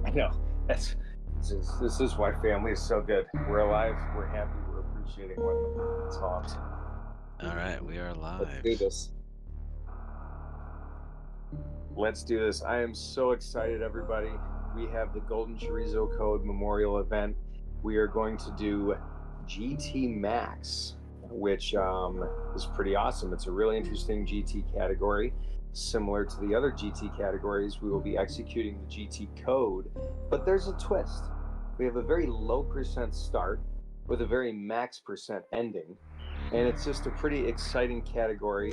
I know. That's this is why family is so good. We're alive. We're happy. We're appreciating one another. That's all I'm saying. All right, we are Let's do live. this. Let's do this. I am so excited, everybody. We have the Golden Chorizo Code Memorial event. We are going to do GT Max, which is pretty awesome. It's a really interesting GT category. Similar to the other GT categories, we will be executing the GT code, but there's a twist. We have a very low percent start with a very max percent ending, and it's just a pretty exciting category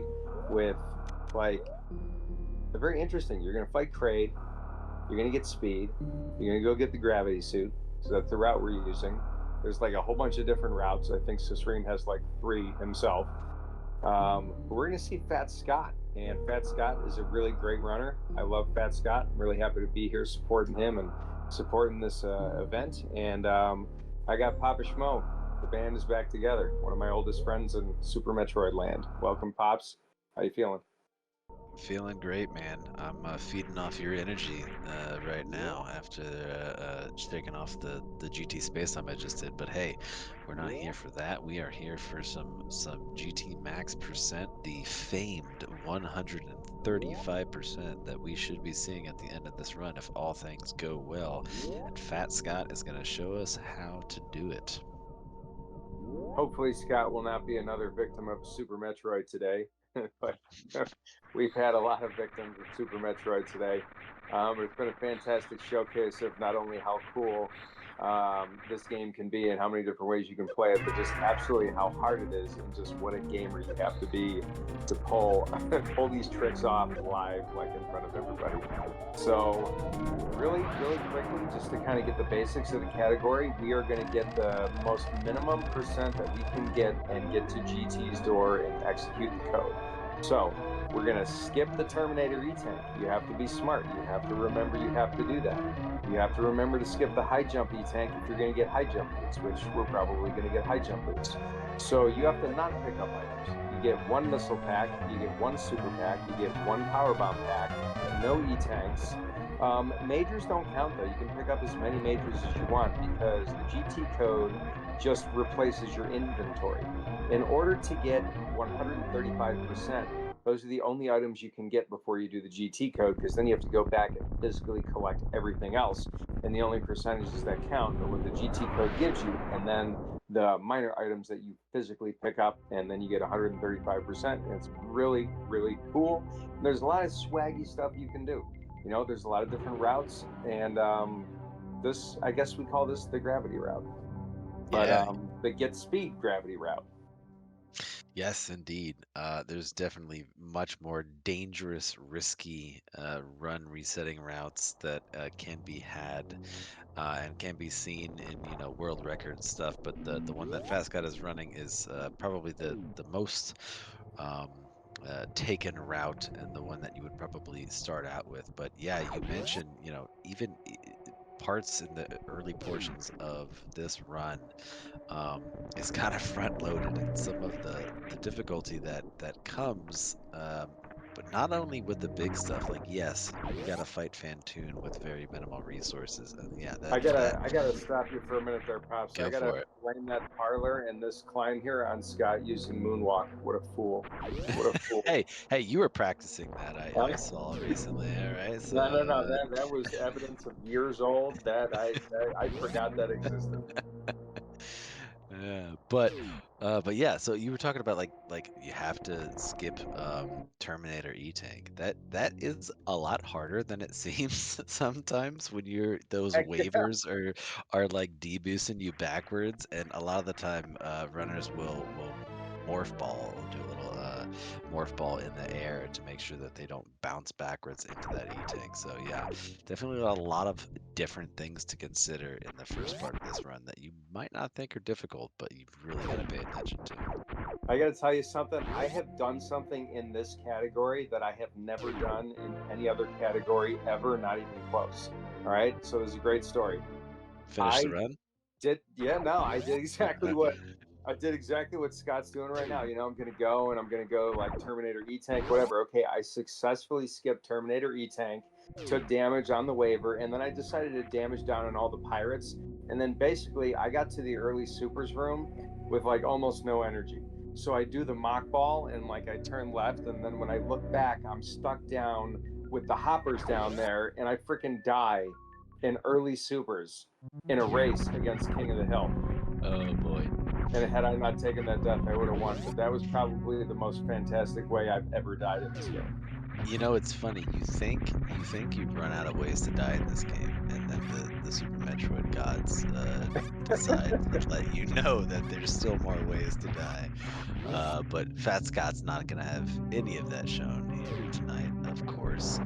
with like they're very interesting. You're going to fight Kraid. You're going to get speed. You're going to go get the gravity suit. So that's the route we're using. There's like a whole bunch of different routes. I think Sisreen has like 3 himself. But we're going to see Fat Scott. And Fat Scott is a really great runner. I love Fat Scott. I'm really happy to be here supporting him and supporting this event. And I got Papa Schmo. The band is back together. One of my oldest friends in Super Metroid land. Welcome, Pops. How you feeling? Feeling great, man. I'm feeding off your energy right now after shaking off the GT Space Time I just did. But hey, we're not here for that. We are here for some GT Max percent, the famed 135% that we should be seeing at the end of this run if all things go well. And Fat Scott is going to show us how to do it. Hopefully, Scott will not be another victim of Super Metroid today. But we've had a lot of victims of Super Metroid today. But it's been a fantastic showcase of not only how cool this game can be and how many different ways you can play it, but just absolutely how hard it is and just what a gamer you have to be to pull pull these tricks off live, like in front of everybody. So really, really quickly, just to kind of get the basics of the category, we are going to get the most minimum percent that we can get and get to GT's door and execute the code. So we're going to skip the Terminator E-Tank. You have to be smart. You have to remember you have to do that. You have to remember to skip the high jump E-Tank if you're going to get high jump boots, which we're probably going to get high jump boots. So you have to not pick up items. You get 1 missile pack, you get 1 super pack, you get 1 power bomb pack, no E-Tanks. Majors don't count though. You can pick up as many majors as you want because the GT code just replaces your inventory. In order to get 135%, those are the only items you can get before you do the GT code, because then you have to go back and physically collect everything else. And the only percentages that count are what the GT code gives you, and then the minor items that you physically pick up, and then you get 135%. And it's really, really cool. And there's a lot of swaggy stuff you can do. You know, there's a lot of different routes, and this, I guess we call this the gravity route, but Yeah. the get speed gravity route. Yes, indeed. There's definitely much more dangerous, risky run resetting routes that can be had and can be seen in world record stuff. But the one that Fast Scott is running is probably the most taken route and the one that you would probably start out with. But yeah, you mentioned even parts in the early portions of this run is kind of front loaded, and some of the difficulty that comes but not only with the big stuff, like yes, you got to fight Phantoon with very minimal resources, and yeah, I that gotta stop you for a minute there, Pops. I go gotta for it. blame that parlor and this climb here on Scott using Moonwalk. What a fool! What a fool! Hey, you were practicing that, I Huh? saw recently, all right? So No, no, no. That was evidence of years old that I forgot that existed. yeah, but yeah, so you were talking about like you have to skip Terminator E-Tank. That is a lot harder than it seems sometimes when you're those Heck yeah! waivers are like deboosting you backwards, and a lot of the time runners will morph ball, do a little morph ball in the air to make sure that they don't bounce backwards into that E-Tank. So yeah, definitely a lot of different things to consider in the first part of this run that you might not think are difficult, but you've really got to pay attention to. I gotta tell you something. I have done something in this category that I have never done in any other category ever, not even close. All right. So there's a great story. Finish the I run? did, yeah, no, I did exactly what I did exactly what Scott's doing right now. I'm going to go and I'm going to go like Terminator E-Tank, whatever. Okay, I successfully skipped Terminator E-Tank, took damage on the waiver, and then I decided to damage down on all the pirates. And then basically I got to the early supers room with like almost no energy. So I do the mock ball and like I turn left, and then when I look back, I'm stuck down with the hoppers down there, and I freaking die in early supers in a race against King of the Hill. Oh boy. And had I not taken that death, I would have won. But that was probably the most fantastic way I've ever died in this game. It's funny. You think you've run out of ways to die in this game, and then the Super Metroid gods decide to let you know that there's still more ways to die. But Fat Scott's not gonna have any of that shown here tonight, of course.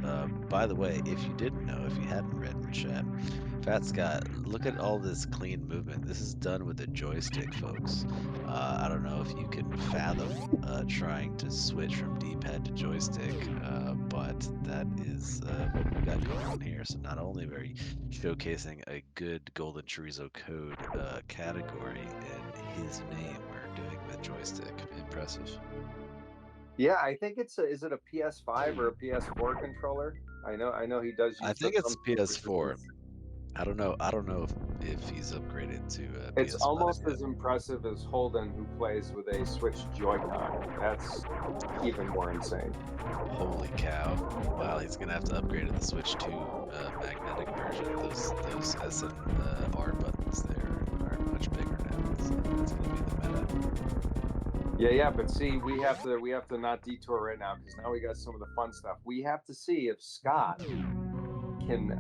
By the way, if you didn't know, if you hadn't read in chat, Fat Scott, look at all this clean movement. This is done with a joystick, folks. I don't know if you can fathom trying to switch from D-pad to joystick, but that is what we got going on here. So not only are you showcasing a good Golden Chorizo Code category in his name, we're doing it with joystick. Impressive. Yeah, I think is it a PS5 or a PS4 controller? I know he does use I think it's the PS4. I don't know if he's upgraded to It's PS5 almost yet. as impressive as Holden, who plays with a Switch Joy-Con. That's even more insane. Holy cow! Wow, he's gonna have to upgrade to the Switch 2 magnetic version. Those S and R buttons there are much bigger now. So it's gonna be the meta. Yeah, but see, we have to not detour right now because now we got some of the fun stuff. We have to see if Scott can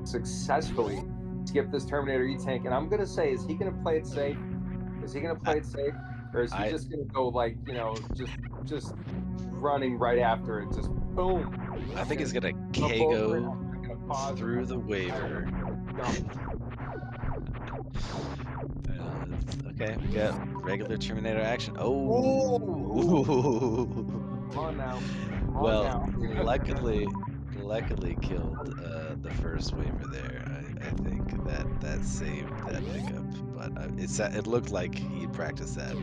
successfully skip this Terminator E-Tank, and I'm gonna say, is he gonna play it safe? Is he gonna play it safe, or is he just gonna go like just running right after it, just boom? I think he's gonna KO through the waiver. Okay, we got regular Terminator action. Oh! Come on now. Well, luckily killed the first waiver there. I think that saved that pickup, but it looked like he practiced that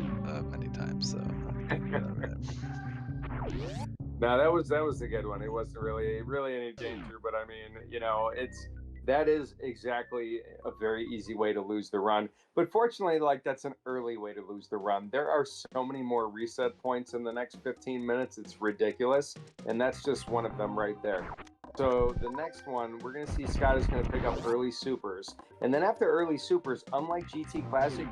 many times. So. No, that was a good one. It wasn't really any danger, but I mean, that is exactly a very easy way to lose the run. But fortunately, like that's an early way to lose the run. There are so many more reset points in the next 15 minutes. It's ridiculous. And that's just one of them right there. So the next one, we're going to see Scott is going to pick up early supers. And then after early supers, unlike GT Classic,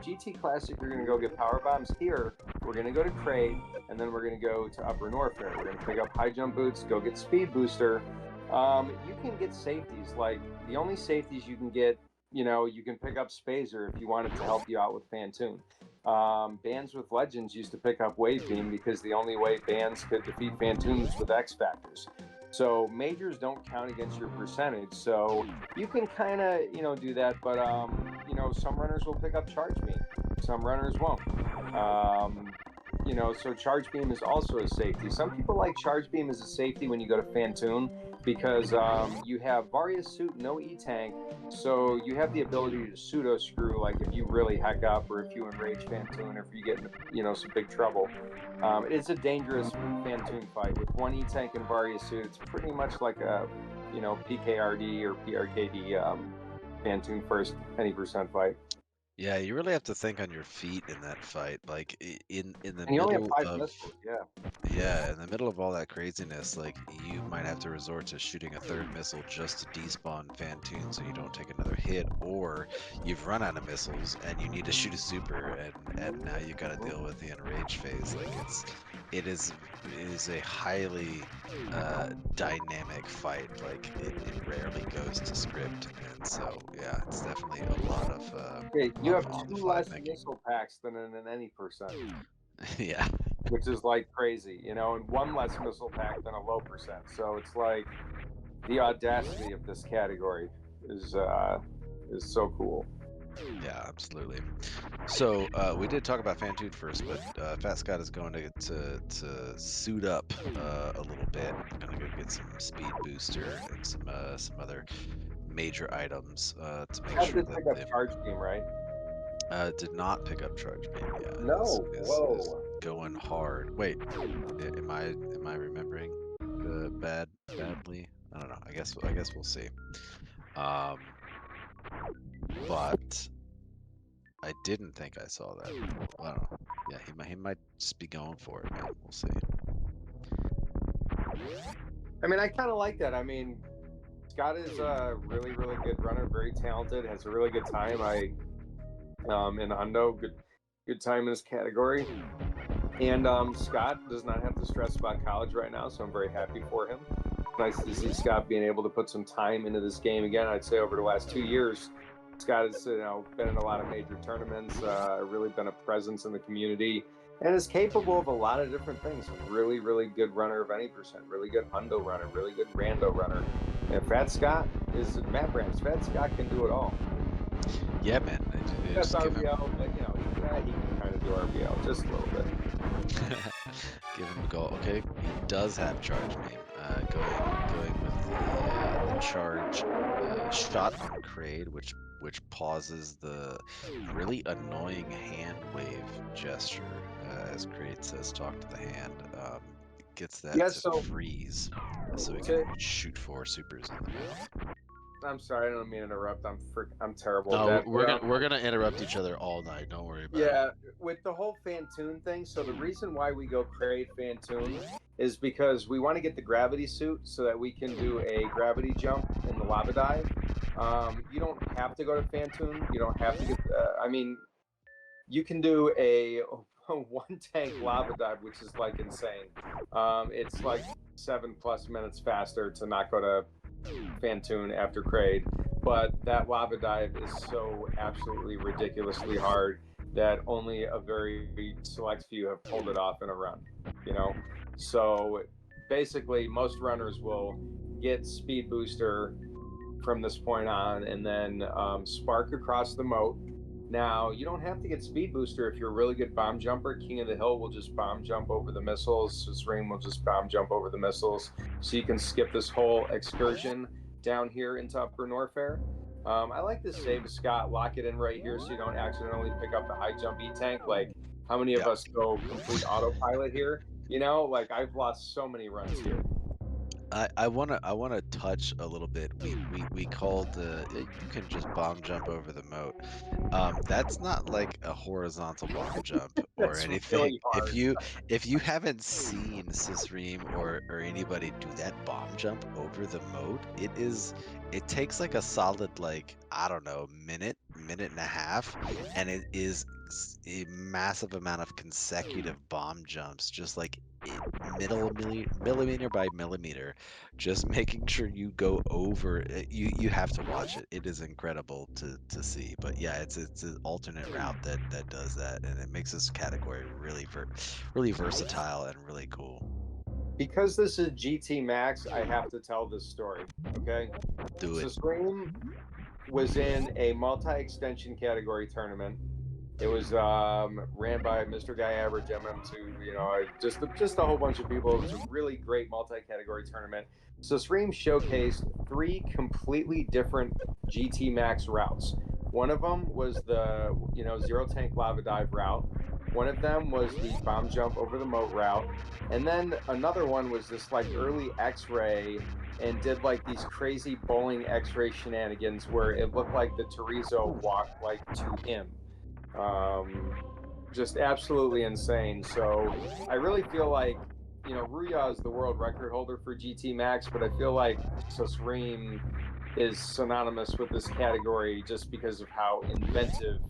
you're going to go get power bombs. Here, we're going to go to Trade, and then we're going to go to Upper Norfair. We're going to pick up high jump boots, go get speed booster. You can get safeties. Like the only safeties you can get, you can pick up Spazer if you want it to help you out with Phantoon. Bands with Legends used to pick up Wave Beam because the only way bands could defeat Phantoon was with X Factors. So majors don't count against your percentage. So you can kind of, do that. But, some runners will pick up Charge Beam. Some runners won't. So Charge Beam is also a safety. Some people like Charge Beam as a safety when you go to Phantoon because you have Various Suit, no E-Tank, so you have the ability to pseudo screw, like if you really heck up or if you enrage Phantoon or if you get into, some big trouble. It's a dangerous Phantoon fight. With one E-Tank and Various Suit, it's pretty much like a, PKRD or PRKD Phantoon first any percent fight. Yeah, you really have to think on your feet in that fight. Like in the And you only have middle 5 of missiles, yeah. yeah, in the middle of all that craziness, like you might have to resort to shooting a third missile just to despawn Phantoon so you don't take another hit, or you've run out of missiles and you need to shoot a super, and now you got to deal with the enrage phase. Like it is a highly dynamic fight. Like it rarely goes to script, and so yeah, it's definitely a lot of you have on the 2 fly less thinking. missile packs than in an any percent. Yeah. Which is like crazy, and 1 less missile pack than a low percent. So it's like the audacity of this category is so cool. Yeah, absolutely. So we did talk about Phantoon first, but Fat Scott is going to suit up a little bit. I'm gonna go get some speed booster and some other major items to make sure Have to that pick up Charge Beam, right? Did not pick up Charge Beam. Yeah, No. is Whoa. going hard. Wait, am I remembering badly? I don't know. I guess we'll see. Um, but I didn't think I saw that. I don't know. Yeah, he might just be going for it, man. We'll see. I mean, I kind of like that. I mean, Scott is a really, really good runner, very talented, has a really good time. In Hundo, good time in this category. And Scott does not have to stress about college right now, so I'm very happy for him. Nice to see Scott being able to put some time into this game again. I'd say over the last 2 years, Scott has been in a lot of major tournaments, really been a presence in the community, and is capable of a lot of different things. Really, really good runner of any percent, really good hundo runner, really good rando runner. And Fat Scott is Matt Brams. Fat Scott can do it all. Yeah, man. That's RBL, but he can kind of do RBL just a little bit. Give him a go. Okay, he does have Charge Beam. Going with the charge shot on Kraid, which pauses the really annoying hand wave gesture, as Kraid says, "Talk to the hand." Gets that to freeze, so he can shoot 4 supers in the mouth. I'm sorry, I don't mean to interrupt. I'm terrible No, at that. we're gonna interrupt each other all night. Don't worry about it. Yeah, with the whole Phantoon thing. So the reason why we go Kraid Phantoon is because we want to get the gravity suit so that we can do a gravity jump in the lava dive. You don't have to go to Phantoon. You don't have to get. I mean, you can do a 1 tank lava dive, which is like insane. It's like 7+ minutes faster to not go to Phantoon after Kraid, but that lava dive is so absolutely ridiculously hard that only a very select few have pulled it off in a run, So basically most runners will get speed booster from this point on and then spark across the moat. Now, you don't have to get speed booster if you're a really good bomb jumper. King of the Hill will just bomb jump over the missiles. Sreem will just bomb jump over the missiles. So you can skip this whole excursion down here into Upper Norfair. I like to save Scott, lock it in right here so you don't accidentally pick up the high jump E-tank. Like, how many of us go complete autopilot here? Like, I've lost so many runs here. I wanna touch a little bit. We called you can just bomb jump over the moat. That's not like a horizontal bomb jump or anything. Really hard. If you haven't seen Sisreem or anybody do that bomb jump over the moat, it takes like a solid, like, I don't know, minute and a half, and it is a massive amount of consecutive bomb jumps, just like millimeter by millimeter, just making sure you go over. You have to watch it. It is incredible to see. But yeah, it's an alternate route that does that, and it makes this category really versatile and really cool. Because this is GT Max, I have to tell this story. Okay. Do it. So Scream was in a multi-extension category tournament. It was ran by Mr. Guy Average MM2, just a whole bunch of people. It was a really great multi-category tournament. So Scream showcased 3 completely different GT Max routes. One of them was the 0 tank lava dive route. One of them was the bomb jump over the moat route. And then another one was this like early X-ray and did like these crazy bowling X-ray shenanigans where it looked like the Chorizo walked like to him. Just absolutely insane. So I really feel like, Ruya is the world record holder for GT Max, but I feel like Sreem is synonymous with this category just because of how inventive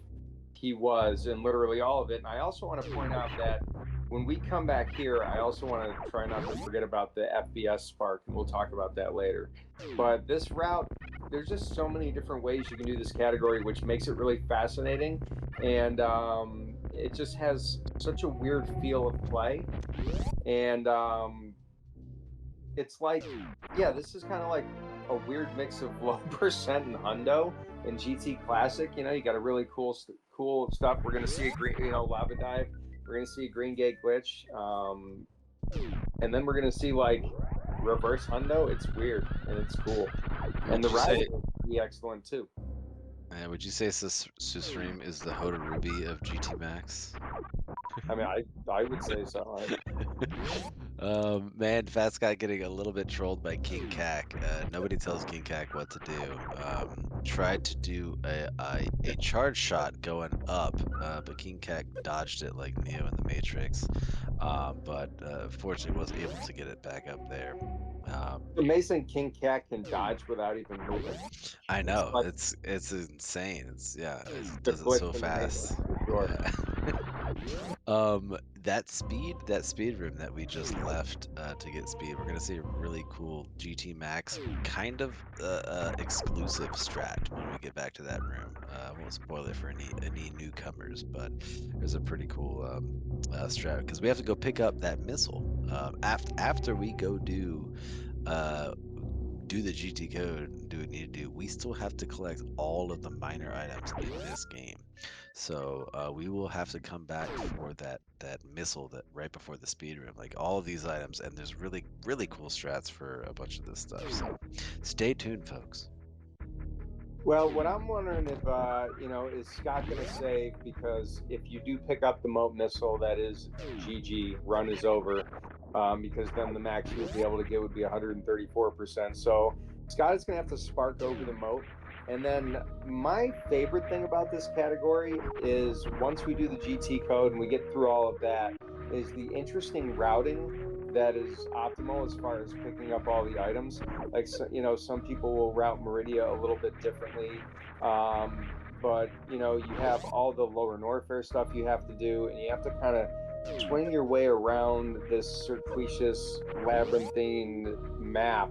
he was in literally all of it. And I also want to point out that when we come back here, I also want to try not to forget about the FBS spark, and we'll talk about that later. But this route, there's just so many different ways you can do this category, which makes it really fascinating. And it just has such a weird feel of play. And it's like, this is kind of like a weird mix of low percent and hundo in GT Classic. You got a really cool stuff. We're going to see a green, lava dive. We're going to see a green gate glitch. And then we're going to see like reverse hundo. It's weird and it's cool. And the ride is pretty excellent too. Would you say Susream is the Hoda Ruby of GT Max? I mean, I would say so. Man, Fat Scott getting a little bit trolled by King Cac. Nobody tells King Cac what to do. Tried to do a charge shot going up, but King Cac dodged it like Neo in the Matrix. But fortunately was able to get it back up there. Amazing King Cat can dodge without even moving. I know Like it's insane. It the does it so glitch in the Matrix, fast. for sure. That speed room that we just left to get speed, we're gonna see a really cool GT Max kind of exclusive strat when we get back to that room. I won't spoil it for any newcomers, but there's a pretty cool strat because we have to go pick up that missile after we go do the GT code, do what we need to do. We still have to collect all of the minor items in this game. So we will have to come back for that missile that right before the speed room, like all of these items, and there's really cool strats for a bunch of this stuff. So stay tuned, folks. Well, what I'm wondering if is Scott going to save, because if you do pick up the moat missile, that is GG, run is over, because then the max you would be able to get would be 134%. So Scott is going to have to spark over the moat. And then my favorite thing about this category is once we do the GT code and we get through all of that, is the interesting routing that is optimal as far as picking up all the items. Like, some people will route Meridia a little bit differently, but you have all the lower Norfair stuff you have to do, and you have to kind of swing your way around this circuitous labyrinthine map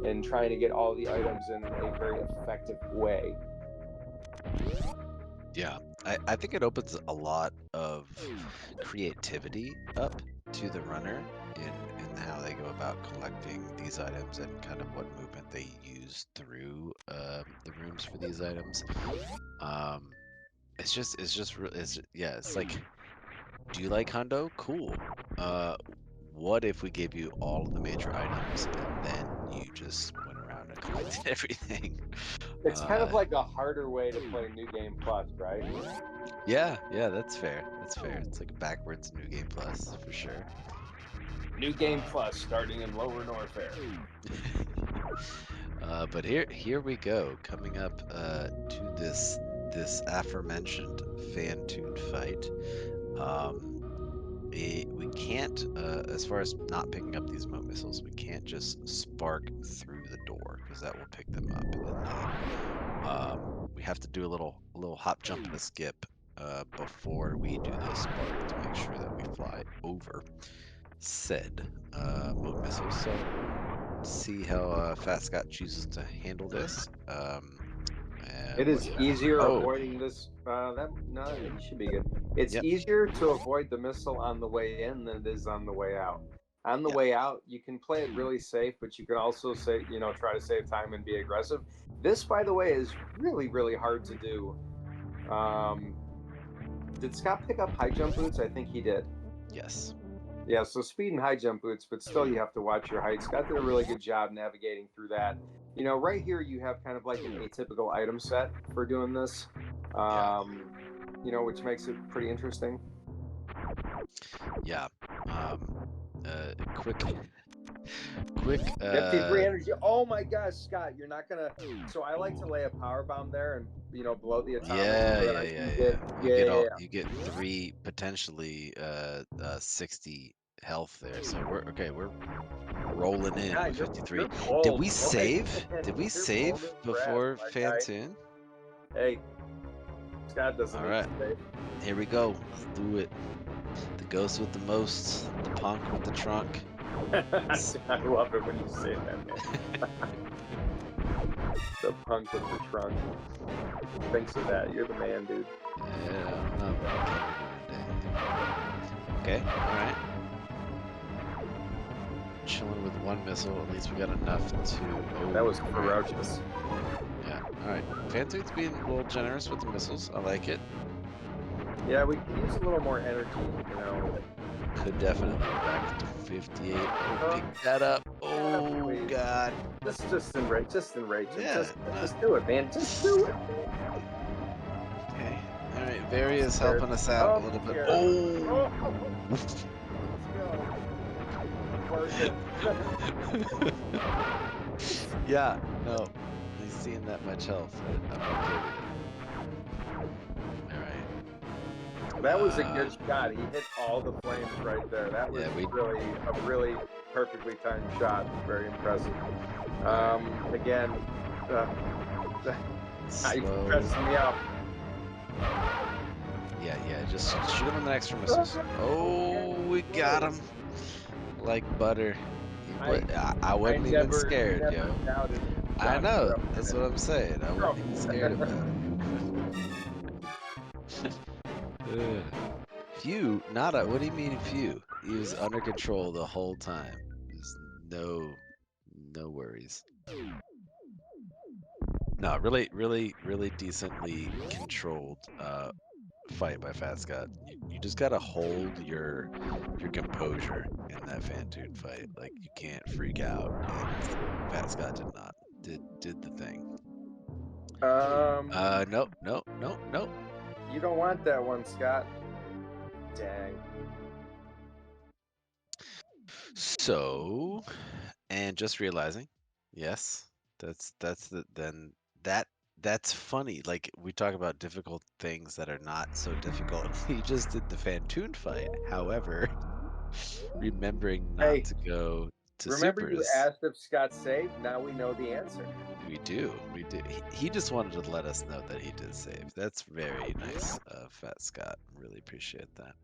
and trying to get all the items in a very effective way. Yeah, I think it opens a lot of creativity up to the runner in how they go about collecting these items and kind of what movement they use through the rooms for these items. It's like, do you like hundo? Cool. What if we gave you all of the major items and then you just went around and collected everything? It's kind of like a harder way to play New Game Plus, right? Yeah, that's fair. That's fair. It's like a backwards New Game Plus for sure. New Game Plus starting in lower Norfair. But here we go, coming up to this aforementioned Phantoon fight. We can't, as far as not picking up these moat missiles, we can't just spark through the door because that will pick them up. And then we have to do a little hop, jump, and a skip before we do the spark to make sure that we fly over said moat missiles. So see how Fat Scott chooses to handle this. It is easier avoiding this. It should be good. It's easier to avoid the missile on the way in than it is on the way out. On the way out, you can play it really safe, but you can also try to save time and be aggressive. This, by the way, is really hard to do. Did Scott pick up high jump boots? I think he did. Yes. Yeah, so speed and high jump boots, but still you have to watch your height. Scott did a really good job navigating through that. Right here you have kind of like an atypical item set for doing this, which makes it pretty interesting. Yeah. Quick. 53 energy. Oh my gosh, Scott, you're not gonna. So I like to lay a power bomb there and blow the atomic. You get 3 potentially 60 health there. So we're rolling in with 53. Did we save? Did we save before Phantoon? Hey, Scott doesn't. All right, here we go. Let's do it. The ghost with the most, the punk with the trunk. I love it when you say that, man. The punk with the trunk. Thanks for that. You're the man, dude. Yeah, okay, alright. Chilling with 1 missile, at least we got enough to... that was ferocious. Yeah, alright. Phantoon's being a little generous with the missiles. I like it. Yeah, we could use a little more energy, Could definitely go back to 58. Pick that up. Oh, God. Just enrage him. Yeah. Just do it, man. Just do it. Okay. All right. Various Scared. helping us out a little bit. Oh. Let's go. Work it. Yeah. No. He's seeing that much health. I'm okay with it. All right. That was a good shot. He hit all the flames right there. That was really perfectly timed shot. Very impressive. Again, he's pressing me up. Yeah. Just shoot him in the extra missiles. Oh, we got him. Like butter. I wasn't even scared, yo. I know. That's what I'm saying. I wasn't even scared about it. Phew, nada. What do you mean phew? He was under control the whole time. There's no worries. No, really decently controlled fight by Phatscott. You just gotta hold your composure in that Phantoon fight. Like you can't freak out. And Phatscott did not. Did the thing. Nope. You don't want that one, Scott. Dang. So, and just realizing, yes, that's funny. Like we talk about difficult things that are not so difficult. He just did the Phantoon fight. However, remembering not to go to Remember supers. you asked if Scott saved? Now we know the answer. We do. He just wanted to let us know that he did save. That's very nice of Phatscott. Really appreciate that.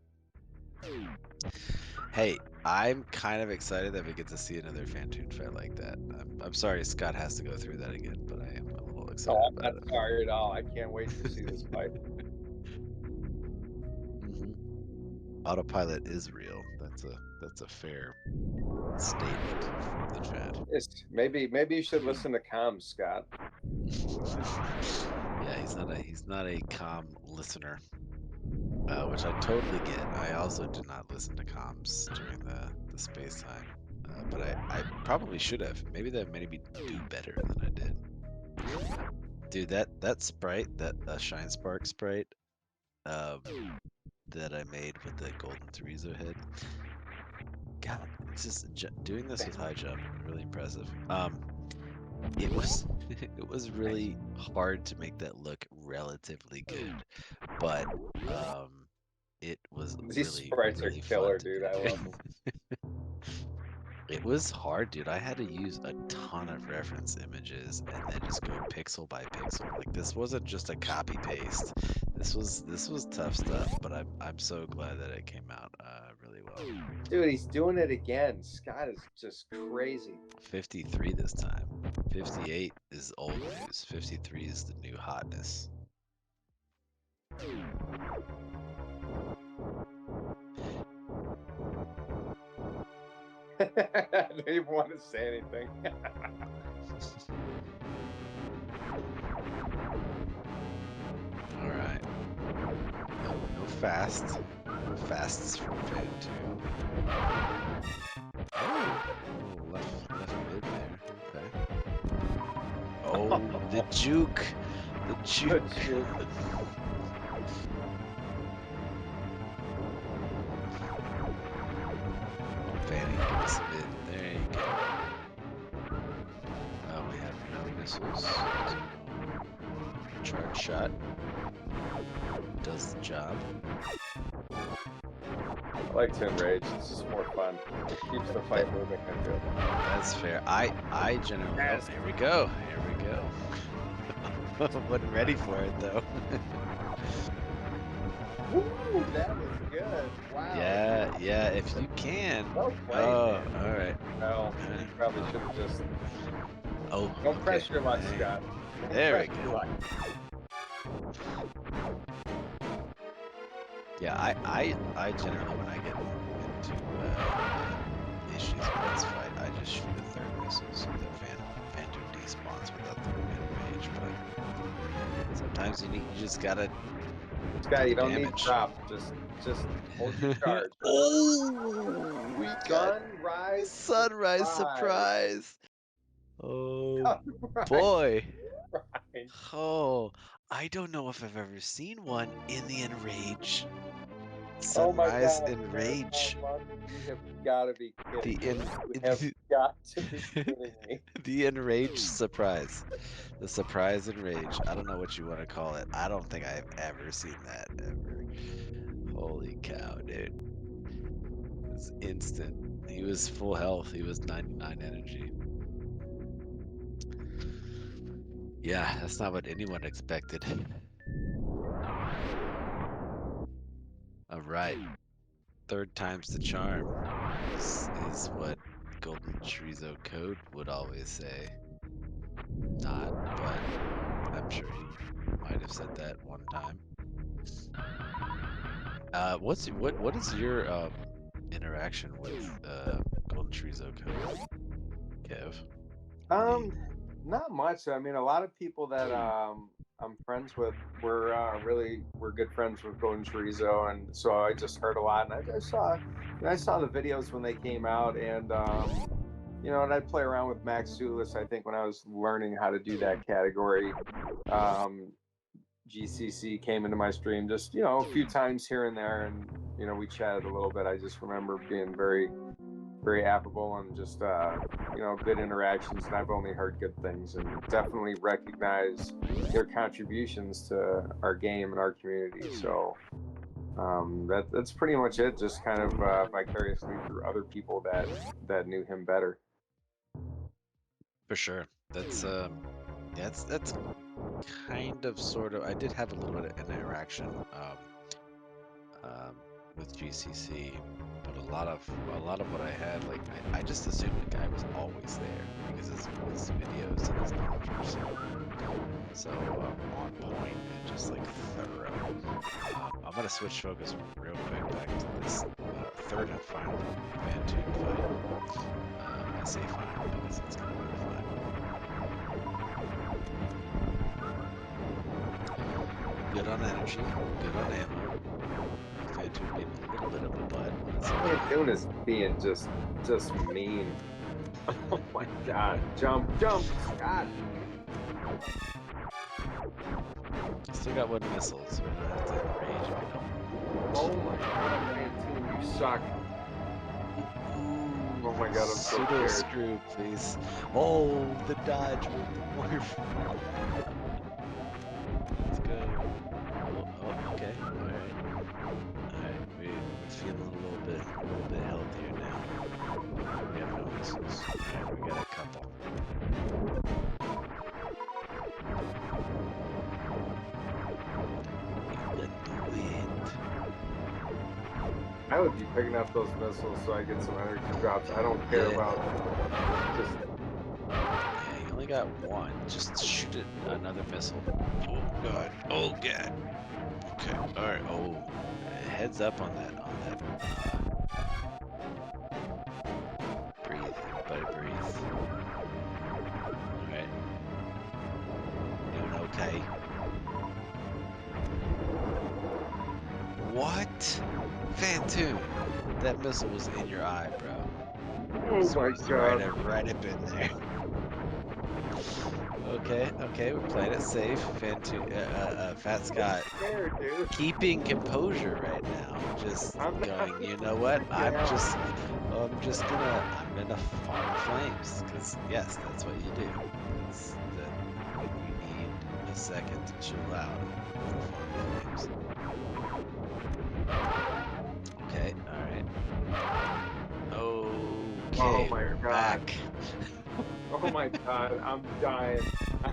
Hey, I'm kind of excited that we get to see another Phantoon fight like that. I'm sorry Scott has to go through that again, but I am a little excited I'm about not it. sorry at all. I can't wait to see this fight. Autopilot is real. That's a fair statement from the chat. Maybe you should listen to comms, Scott. Yeah, he's not a calm listener, which I totally get. I also did not listen to comms during the space time, but I probably should have. Maybe that made me do better than I did. Dude, that sprite, that Shine Spark sprite, that I made with the GoldenChorizo head. God, it's just doing this with high jump, really impressive. It was really hard to make that look relatively good, but it was These really sprites are killer, dude. I love them. It was hard, dude. I had to use a ton of reference images and then just go pixel by pixel. Like this wasn't just a copy paste. This was tough stuff, but I'm so glad that it came out really well. Dude, he's doing it again. Scott is just crazy. 53 this time. 58 is old news. 53 is the new hotness. I don't even want to say anything. All right. No fast. No fasts from Phantoon. Oh, left mid there. Okay. Oh, the juke. The juke. Fanny, give us mid. There you go. We have no missiles. Charge shot. Does the job. I like to enrage. It's just more fun. Keeps the fight moving. I feel. That's fair. I generally. Yes. Oh, here we go. Wasn't ready for it though. Woo, that was good. Wow. Yeah. If you can. Well played, Oh, man. all right. Well, you probably should have just. Oh. Don't press your luck, Dang. Scott. There we go. Yeah, I generally when I get into issues with this fight, I just shoot a third missile so that Phantoon despawns without the rage. But sometimes you just gotta. Scott, you don't need drop. Just hold your charge. Oh, we got Sunrise surprise. Oh Right, boy. right. Oh, I don't know if I've ever seen one in the Enrage. Oh my Sunrise God, man, Enrage. Armand, you have got to be The kidding me. in You have got to be kidding me. the Enrage surprise. The surprise Enrage. I don't know what you want to call it. I don't think I've ever seen that ever. Holy cow, dude. It's instant. He was full health. He was 99 energy. Yeah, that's not what anyone expected. All right. Third time's the charm is what Golden Chorizo Code would always say. Not, but I'm sure he might have said that one time. What is your interaction with Golden Chorizo Code, Kev? Um, Not much. I mean, a lot of people that I'm friends with we're good friends with Golden Chorizo, and so I just heard a lot, and I saw the videos when they came out, and and I'd play around with Max Sulis. I think when I was learning how to do that category, GCC came into my stream just a few times here and there, and we chatted a little bit. I just remember being very affable and just good interactions, and I've only heard good things and definitely recognize their contributions to our game and our community. So that's pretty much it, just kind of vicariously through other people that knew him better. For sure. That's that's kind of sort of. I did have a little bit of an interaction with GCC, but a lot of what I had, like I just assumed the guy was always there because his videos and his knowledge were so on point and just like thorough. I'm gonna switch focus real quick back to this third and final Phantoon fight. I say final because it's kind of the final. Good on energy, good on ammo. Phantoon being a little bit of a butt, but it's okay. Phantoon is being just mean. Oh my God! Jump, Scott! Still got one missile, so we're gonna have to enrage if we don't. Oh my God, Phantoon, you suck! Oh my God, I'm so Pseudo scared. screw, please. Oh, the dodge with the morph. Let's go. Oh, okay. All right. We're feeling a little bit healthier now. We have no missiles. All right, we got a couple. You can do it. I would be picking up those missiles so I get some energy drops. I don't care about just. Yeah, you only got one. Just shoot it another missile. Oh God. Oh God. Okay. All right. Oh, heads up on that. Breathe, everybody, breathe. All right. Doing okay. What? Phantoon. That missile was in your eye, bro. Oh my God! Right up in there. Okay, we're playing it safe. Phantoon, Fat Scott, Scared, dude. keeping composure right now. Just going, you know what? I'm gonna farm flames, because yes, that's what you do. It's that you need a second to chill out for farm flames. Okay, all right. Okay, Oh my we're God. back. Oh my God, I'm dying. I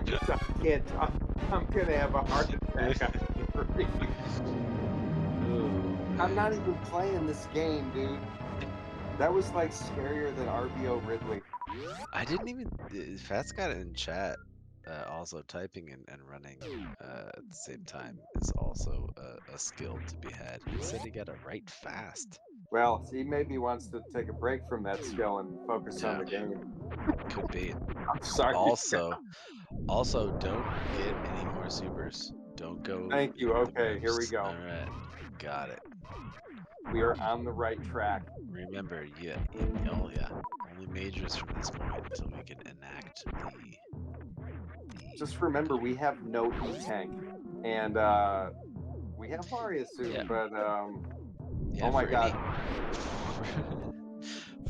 can't talk. I'm gonna have a heart attack. I'm not even playing this game, dude. That was like scarier than RBO Ridley. I didn't even. Fats got it in chat. Also, typing and running at the same time is also a skill to be had. He said he got to write fast. Well, he maybe wants to take a break from that skill and focus on the game. Could be. I'm sorry. Also, don't get any more supers. Don't go. Thank you. Okay, here we go. All right, got it. We are on the right track. Remember, oh yeah, only majors from this point until we can enact the Just remember, we have no E-tank, and we have Varia suit, Yeah. but yeah, oh my for god.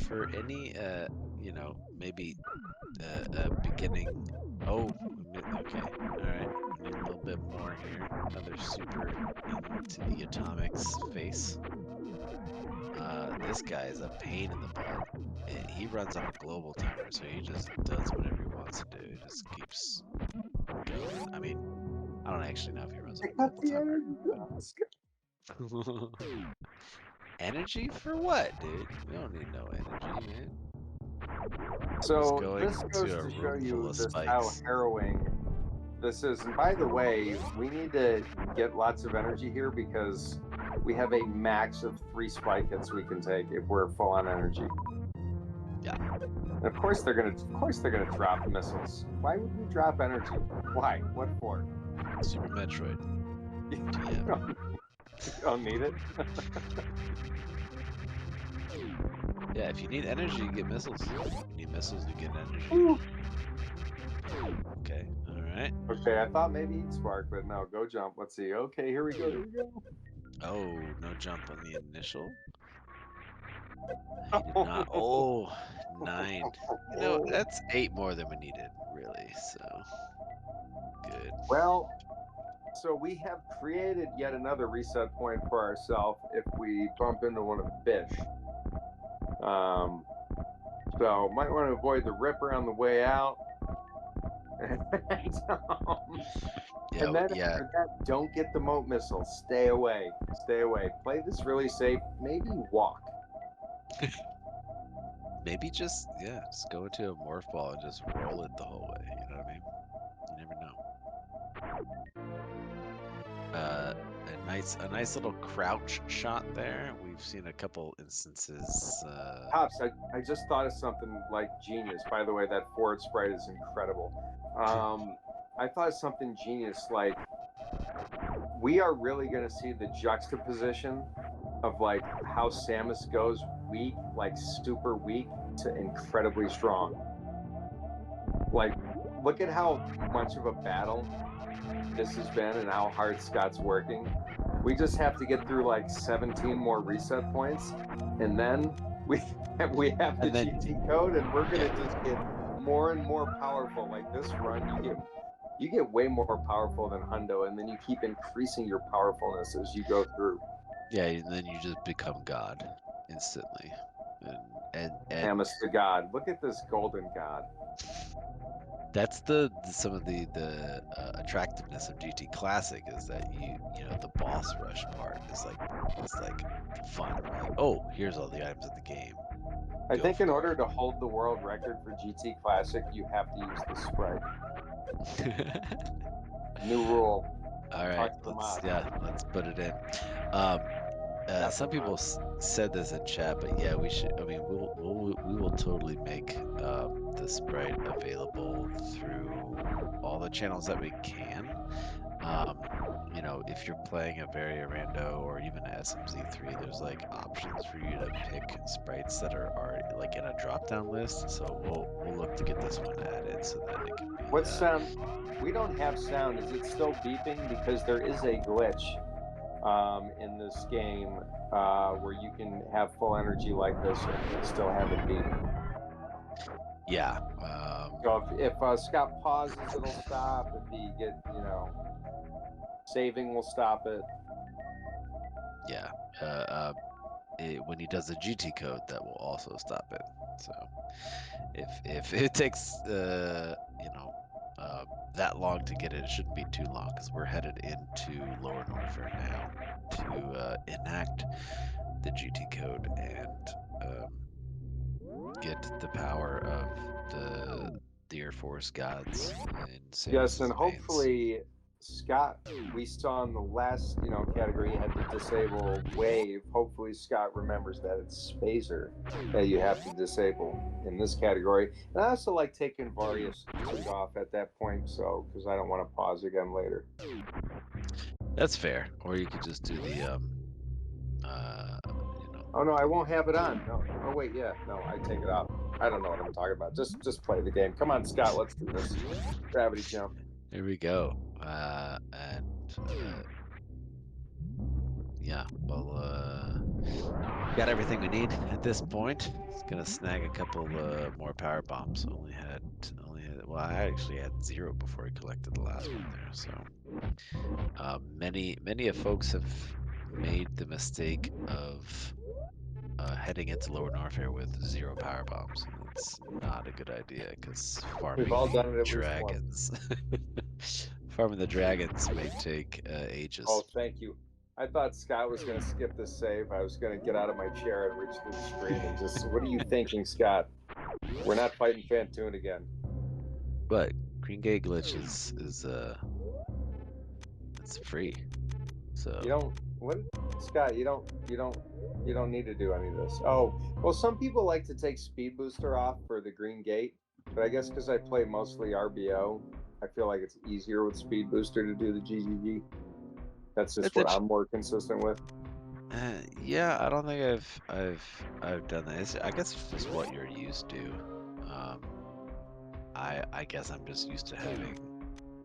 for any you know, maybe beginning. Oh, okay, all right. We need a little bit more here. Another super into the atomics face. This guy is a pain in the butt. He runs on a global timer, so he just does whatever he wants to do. He just keeps going. I mean, I don't actually know if he runs on a Pick up global the timer. energy. Energy for what, dude? We don't need no energy, man. So going this goes to a to show room full you of just how spikes. harrowing this is. And by the way, we need to get lots of energy here because we have a max of 3 spike hits we can take if we're full on energy. Yeah. And of course they're gonna drop missiles. Why would we drop energy? Why? What for? Super Metroid. You DM. don't need it. Yeah, if you need energy, you get missiles. If you need missiles, you get energy. Ooh. Okay, alright. Okay, I thought maybe he'd spark, but no, go jump. Let's see. Okay, here we go. Oh, no jump on the initial. He did not. Oh, 9. You know, that's 8 more than we needed, really, so good. Well, so we have created yet another reset point for ourselves if we bump into one of the fish. So might want to avoid the ripper on the way out. And then after that, don't get the moat missile. Stay away. Stay away. Play this really safe. Maybe walk. Maybe just go into a morph ball and just roll it the whole way. You know what I mean? You never know. A nice little crouch shot there. We've seen a couple instances. Pops, I just thought of something like genius. By the way, that forward sprite is incredible. I thought of something genius, like we are really going to see the juxtaposition of like how Samus goes weak, like super weak, to incredibly strong. Like, look at how much of a battle this has been and how hard Scott's working. We just have to get through like 17 more reset points, and then we have the GT code, and we're gonna just get more and more powerful. Like this run, you get way more powerful than Hundo, and then you keep increasing your powerfulness as you go through. Yeah, and then you just become God instantly. And Samus the God. Look at this golden God. That's some of the attractiveness of GT Classic is that you know the boss rush part is like fun. Like, oh, here's all the items in the game. I think in order to hold the world record for GT Classic, you have to use the sprite. New rule. All right, let's put it in. Some people said this in chat, but yeah, we should. I mean, we will totally make the sprite available through all the channels that we can. You know, if you're playing a Varia Rando or even a SMZ3, there's like options for you to pick sprites that are already like in a drop-down list. So we'll look to get this one added so that it can be. What sound? We don't have sound. Is it still beeping? Because there is a glitch in this game where you can have full energy like this and still have it beep. Yeah. So if Scott pauses, it'll stop. If he saving will stop it. Yeah. When he does the GT code, that will also stop it. So if it takes that long to get it, it shouldn't be too long because we're headed into Lower Norfair now to enact the GT code and get the power of the Air Force gods. Yes, and hopefully Scott, we saw in the last category you had to disable wave. Hopefully Scott remembers that it's Spazer that you have to disable in this category. And I also like taking Various off at that point, so because I don't want to pause again later. That's fair. Or you could just do the Oh no, I won't have it on. No. Oh wait, yeah, no, I take it off. I don't know what I'm talking about. Just play the game. Come on, Scott. Let's do this. Gravity jump. Here we go. Yeah, well, got everything we need at this point. It's gonna snag a couple more power bombs. Only had, well, I actually had 0 before I collected the last one there. So, many of folks have made the mistake of heading into Lower Norfair with 0 power bombs. It's not a good idea because We've all done it at least once. dragons, farming the dragons may take ages. Oh, thank you. I thought Scott was going to skip the save. I was going to get out of my chair and reach through the screen and just, what are you thinking, Scott? We're not fighting Phantoon again. But Green Gate glitch is it's free. So You don't, what, Scott, you don't need to do any of this. Oh, well, some people like to take speed booster off for the Green Gate, but I guess because I play mostly RBO, I feel like it's easier with speed booster to do the GGG. That's just what I'm more consistent with. Yeah, I don't think I've done that. I guess it's just what you're used to. I guess I'm just used to having.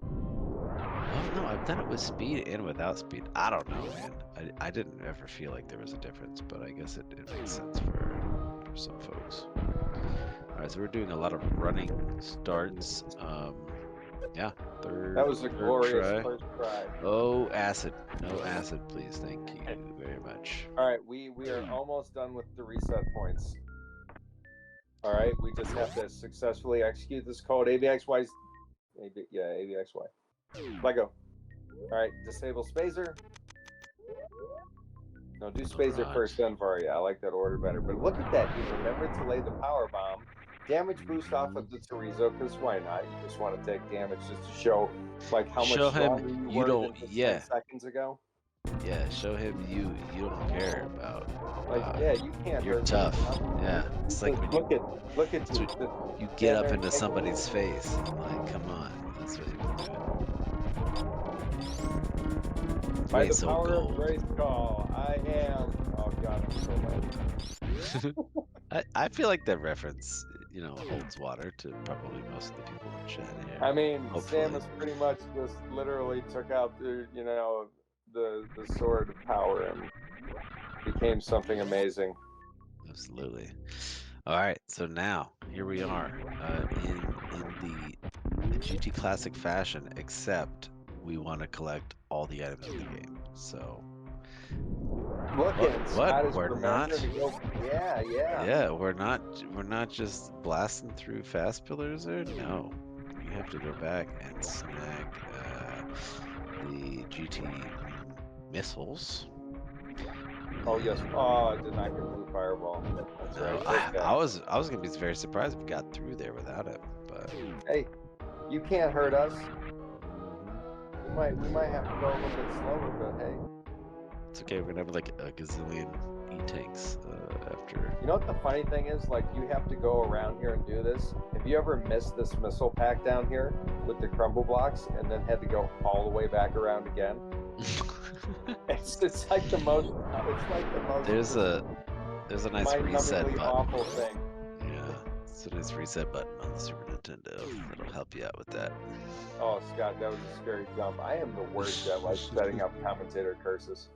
Oh no, I've done it with speed and without speed. I don't know, man. I didn't ever feel like there was a difference, but I guess it makes sense for some folks. All right, so we're doing a lot of running starts. Yeah, that was a glorious first try. Oh, acid. No acid, please. Thank you very much. All right, we are almost done with the reset points. All right, we just have to successfully execute this code. ABXY. Yeah, ABXY. Lego. All right, disable spacer. No, do spacer first, then Varia. I like that order better. But look at that. You remembered to lay the power bomb. Damage boost off of the Chorizo, because why not? You just want to take damage just to show like how much stronger you were than just 10 seconds ago. Yeah, show him you don't care about. Like, yeah, you can't. You're tough. Yeah, it's like when look at you. You get up into somebody's face. Like, come on, that's what you're doing. By the power of Grayskull, I am. Oh God, I'm so late. I feel like that reference, holds water to probably most of the people in chat here. I mean, Samus pretty much just literally took out the sword of power and became something amazing. Absolutely. All right, so now here we are in the GT Classic fashion, except we want to collect all the items in the game. So look at we're not. Yeah, we're not just blasting through fast pillars there. No, you have to go back and snag the GT missiles. Oh yes. Oh, I did not get blue fireball. That's right. I was gonna be very surprised if we got through there without it. But hey, you can't hurt us. We might have to go a little bit slower, but hey. It's okay, we're gonna have like a gazillion E-tanks after. You know what the funny thing is? Like, you have to go around here and do this. Have you ever missed this missile pack down here with the crumble blocks and then had to go all the way back around again? It's like the most. There's a nice reset button. Awful thing. Yeah, it's a nice reset button on the Super Nintendo. That'll help you out with that. Oh, Scott, that was a scary jump. I am the worst at setting up commentator curses.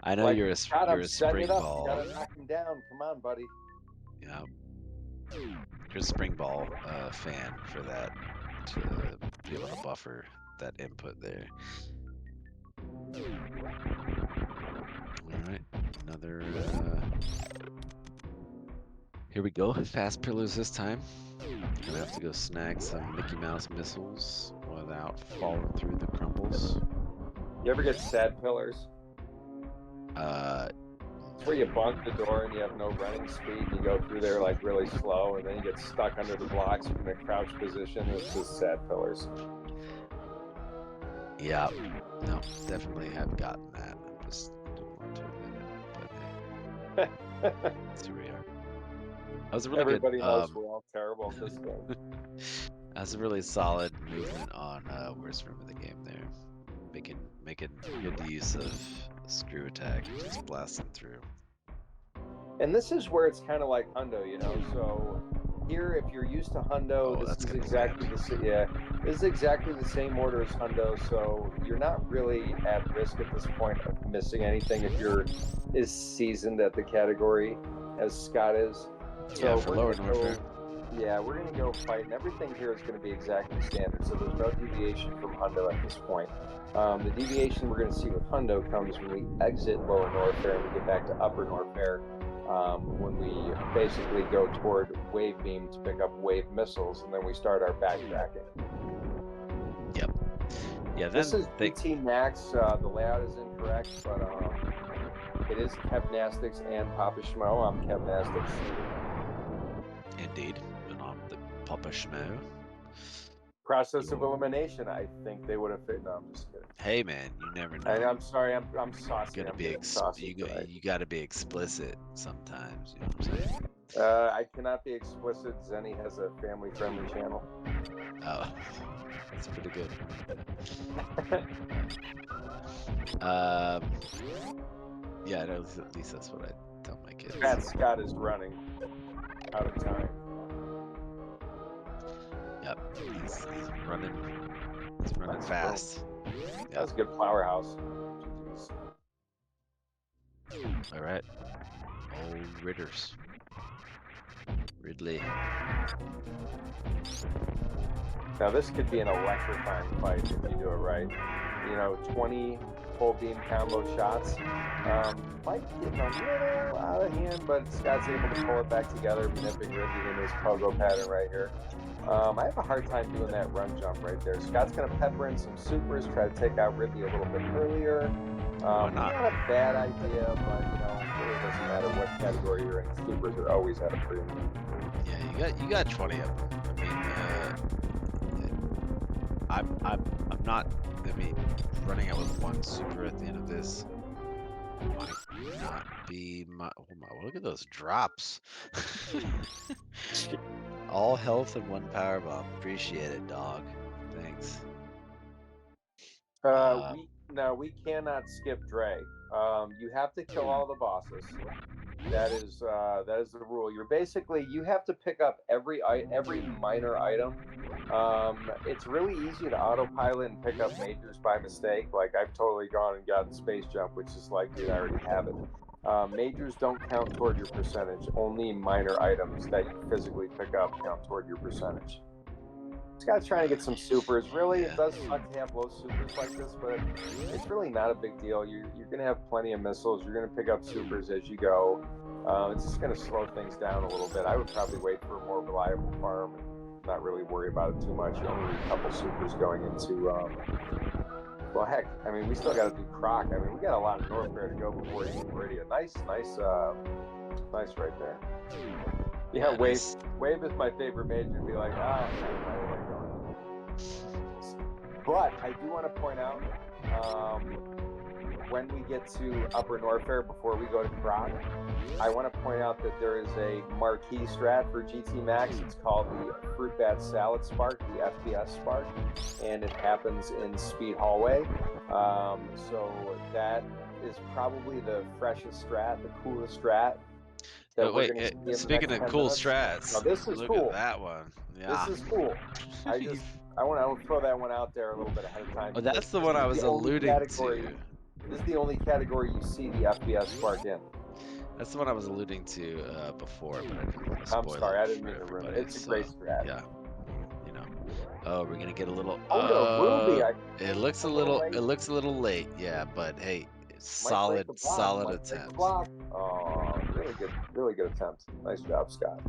I know you're a spring ball. You gotta knock him down. Come on, buddy. Yeah. You're a spring ball fan for that, to be able to buffer that input there. Alright, another here we go. Fast pillars this time. Gonna have to go snag some Mickey Mouse missiles without falling through the crumbles. You ever get sad pillars? It's where you bunk the door and you have no running speed. You go through there like really slow, and then you get stuck under the blocks from a crouch position. It's just sad pillars. Yeah, no, definitely have gotten that. I just didn't want to admit it, but hey, that's who we are. That was a really Everybody good, knows we're all terrible at this game. That's a really solid movement on worst room of the game there. Making good use of screw attack, just blasting through. And this is where it's kind of like hundo, you know. So here, if you're used to hundo, Oh, this that's is gonna exactly this is exactly the same order as hundo. So you're not really at risk at this point of missing anything if you're as seasoned at the category as Scott is. So Yeah, for lower Norfair. Yeah, we're gonna go fight, and everything here is gonna be exactly standard. So there's no deviation from hundo at this point. The deviation we're going to see with hundo comes when we exit lower Norfair and we get back to upper Norfair, when we basically go toward wave beam to pick up wave missiles, and then we start our backtracking. Yep. Yeah, then this is GT Max. The layout is incorrect, but it is Kevnastics and Papa Schmo. I'm Kevnastics. Indeed, and I'm the Papa Schmo. Process of elimination. I think they would have fit. No, I'm just kidding. Hey man, you never know. And I'm sorry, I'm saucy. You gotta be explicit sometimes. You know what I'm saying? I cannot be explicit. Zenny has a family-friendly channel. Oh, that's pretty good. Yeah, at least that's what I tell my kids. Scott is running out of time. Yep, he's running. He's running fast. Yep. That's a good powerhouse. All right. Oh, Ridders. Ridley. Now this could be an electrifying fight if you do it right. You know, 20 full beam combo shots. Might get a little out of hand, but Scott's able to pull it back together, nipping Ridley in his pogo pattern right here. I have a hard time doing that run jump right there. Scott's going to pepper in some supers, try to take out Ridley a little bit earlier. Not a bad idea, but you know, it really doesn't matter what category you're in. Supers are always at a premium. Yeah, you got 20 of them. I mean, I'm not. I mean, running out with one super at the end of this might not be my. Oh my! Look at those drops. All health and one power bomb. Appreciate it, dog. Thanks. We cannot skip Dre. You have to kill all the bosses. That is the rule. You have to pick up every minor item. It's really easy to autopilot and pick up majors by mistake. Like I've totally gone and gotten space jump, which is like, dude, I already have it. Majors don't count toward your percentage. Only minor items that you physically pick up count toward your percentage. Scott's trying to get some supers. Really, it does suck to have low supers like this, but it's really not a big deal. You're going to have plenty of missiles. You're going to pick up supers as you go. It's just going to slow things down a little bit. I would probably wait for a more reliable farm and not really worry about it too much. You only need a couple supers going into... well, heck, I mean, we still got to do Croc. I mean, we got a lot of Norfair to go before you Meridian. Nice right there. Yeah, Wave is my favorite major. To be like, but I do want to point out, when we get to Upper Norfair, before we go to Croc, I want to point out that there is a marquee strat for GT Max. It's called the Fruit Bat Salad Spark, the FPS Spark, and it happens in Speed Hallway. So that is probably the freshest strat, the coolest strat. But wait, speaking of cool strats, now, this is look cool. At that one. Yeah. This is cool. I want to throw that one out there a little bit ahead of time. Oh, that's the one I was alluding to. This is the only category you see the FPS spark in. That's the one I was alluding to before, but I didn't want to spoil it. I'm sorry, I didn't mean to ruin it. It's a great strat. Yeah. You know. Oh, we're gonna get a little. Ruby. It looks a little late. Yeah, but hey, solid attempt. Oh, really good attempt. Nice job, Scott.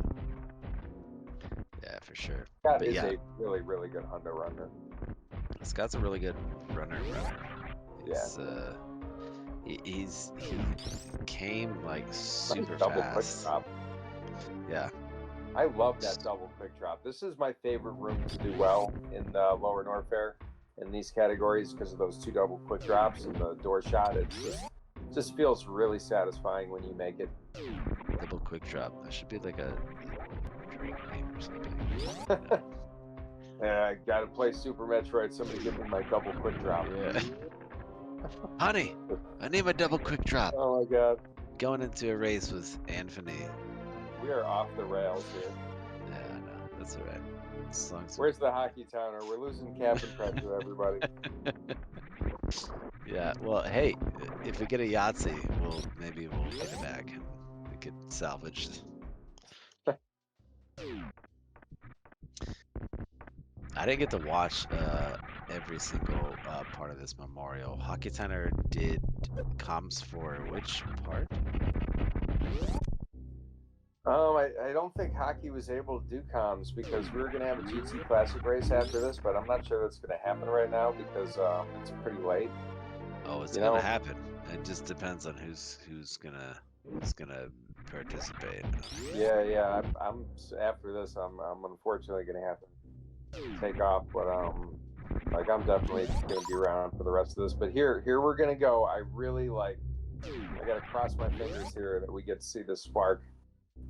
Yeah, for sure. Scott is a really good hundo runner. Scott's a really good runner. He came like super fast. Quick drop. Yeah. I love that double quick drop. This is my favorite room to do well in Lower Norfair in these categories because of those two double quick drops and the door shot. It just feels really satisfying when you make it. Double quick drop. That should be like a drink name or something. Yeah, I gotta play Super Metroid. Somebody give me my double quick drop. Yeah. Honey, I need my double quick drop. Oh my god. going into a race with Anthony. We are off the rails here. Yeah, no, that's all right. As long as Where's the hockey towner? We're losing cabin pressure, everybody. yeah, well, hey, if we get a Yahtzee, maybe we'll get it back and we could salvage. I didn't get to watch every single part of this memorial. Hockey Tanner did comms for which part? I don't think hockey was able to do comms because we were going to have a GT Classic race after this, but I'm not sure that's going to happen right now because it's pretty late. Oh, it's gonna happen. It just depends on who's gonna participate. Yeah. I'm after this. I'm unfortunately going to have to take off, but like I'm definitely going to be around for the rest of this. But here we're going to go. I really I got to cross my fingers here that we get to see this spark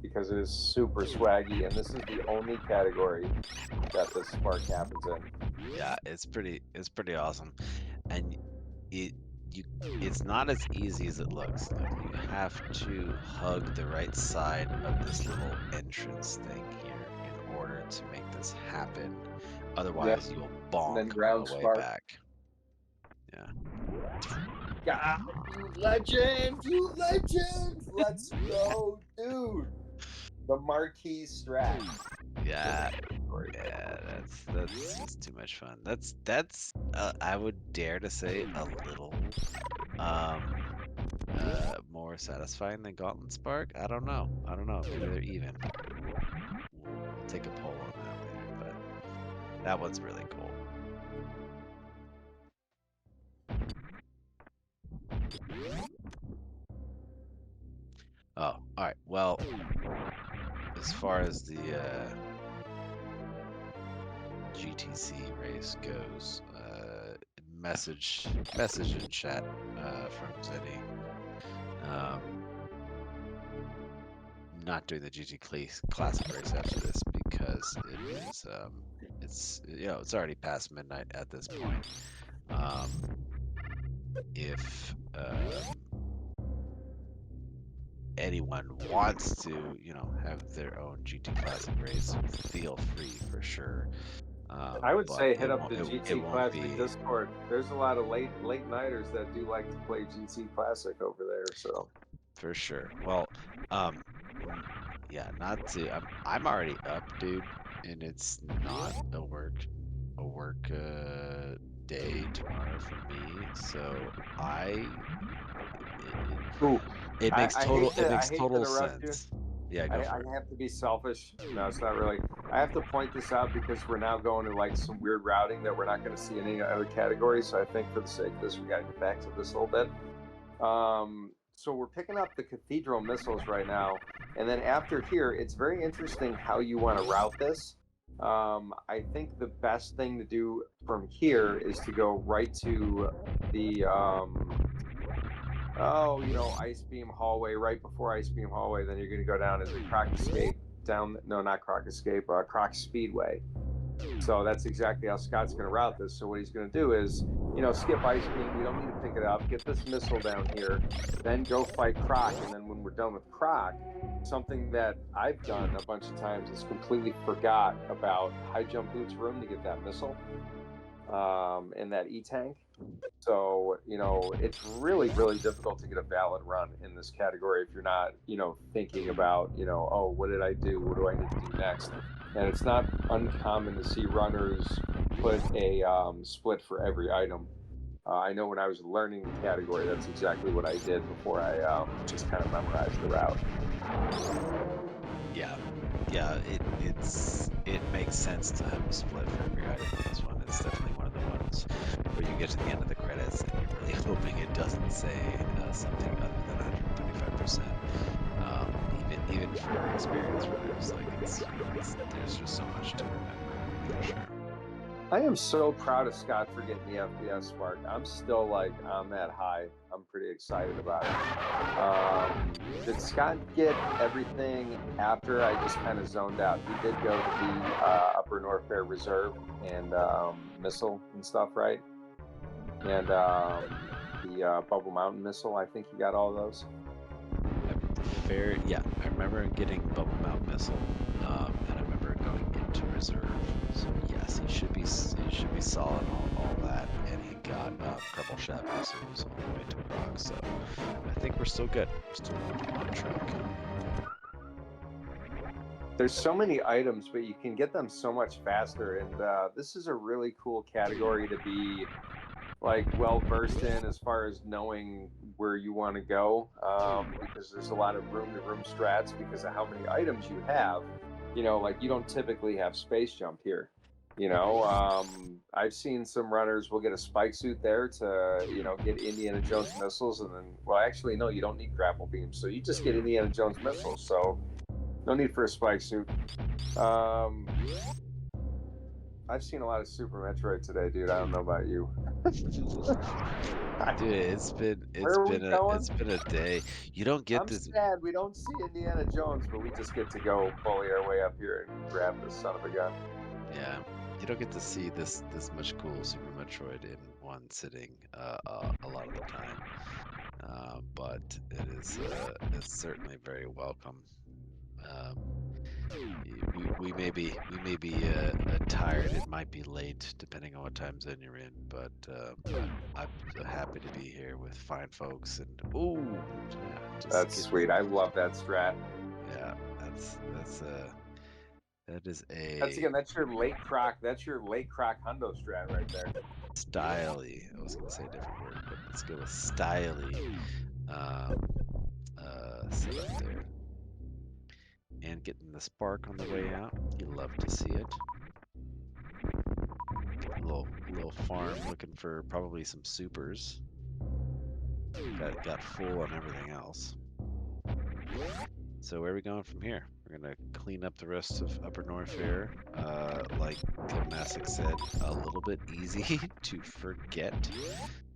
because it is super swaggy, and this is the only category that this spark happens in. Yeah, it's pretty awesome, and it's not as easy as it looks. Like you have to hug the right side of this little entrance thing here in order to make this happen. Otherwise, you'll bonk and then ground all the way spark. back. Yeah. God, you legend! Let's go, dude. The marquee strat. Yeah, that's just too much fun. That's I would dare to say a little more satisfying than Gauntlet Spark. I don't know. Maybe they're even. We'll take a poll on that later, but that one's really cool. Oh, all right. Well, as far as the GTC race goes, message in chat from Zenny. Not doing the GT Classic race after this because it is it's already past midnight at this point. If anyone wants to, have their own GT Classic race, feel free for sure. I would say hit up the GT it Classic Discord. There's a lot of late nighters that do like to play GT Classic over there. So for sure. Well, yeah, not to. I'm already up, dude, and it's not a work day tomorrow for me. So it makes total sense. Yeah, go for it. I have to be selfish. No, it's not really. I have to point this out because we're now going to like some weird routing that we're not going to see in any other categories. So I think for the sake of this, we got to get back to this a little bit. So we're picking up the cathedral missiles right now, and then after here, it's very interesting how you want to route this. I think the best thing to do from here is to go right to the Ice Beam Hallway. Right before Ice Beam Hallway, then you're going to go down as a Croc Escape down. No, not Croc Escape. Croc Speedway. So that's exactly how Scott's going to route this. So what he's going to do is, skip Ice Beam. We don't need to pick it up. Get this missile down here. Then go fight Croc. And then when we're done with Croc, something that I've done a bunch of times is completely forgot about High Jump Boots room to get that missile and that E-Tank. So, it's really, really difficult to get a valid run in this category if you're not, thinking about, oh, what did I do? What do I need to do next? And it's not uncommon to see runners put a split for every item. I know when I was learning the category, that's exactly what I did before I just kind of memorized the route. Yeah, it makes sense to have a split for every item in this one. It's definitely one of the ones where you get to the end of the credits and you're really hoping it doesn't say something other than 125%. Even for experienced runners, like there's just so much to remember for sure. I am so proud of Scott for getting the FPS spark. I'm still on that high. I'm pretty excited about it. Did Scott get everything after I just kind of zoned out? He did go to the Upper Norfair Reserve and missile and stuff, right? And the Bubble Mountain missile. I think he got all of those. Yeah, I remember him getting bubble mount missile, and I remember going into reserve. So yes, he should be solid all that, and he got purple shot missiles all the way to proc. So I think we're still good. We're still on track. There's so many items, but you can get them so much faster, and this is a really cool category to be like well versed in as far as knowing where you want to go, because there's a lot of room to room strats because of how many items you have. You know, like you don't typically have space jump here. You know, I've seen some runners will get a spike suit there to, you know, get Indiana Jones missiles, and then, well, actually, no, you don't need grapple beams, so you just get Indiana Jones missiles. So no need for a spike suit. I've seen a lot of Super Metroid today, dude. I don't know about you. Dude, it's been a day. You don't get I'm this. sad we don't see Indiana Jones, but we just get to go bully our way up here and grab this son of a gun. Yeah, you don't get to see this much cool Super Metroid in one sitting a lot of the time. But it's certainly very welcome. We may be tired. It might be late depending on what time zone you're in, but I'm happy to be here with fine folks. And ooh, yeah, That's sweet. I love that strat. Yeah, that is a. That's your late croc. That's your late croc hundo strat right there. Styly. I was gonna say a different word, but let's go with styly. Setup there. And getting the spark on the way out. You love to see it. Little farm looking for probably some supers. Got full on everything else. So where are we going from here? We're gonna clean up the rest of Upper Norfair. Like Kevnasek said, a little bit easy to forget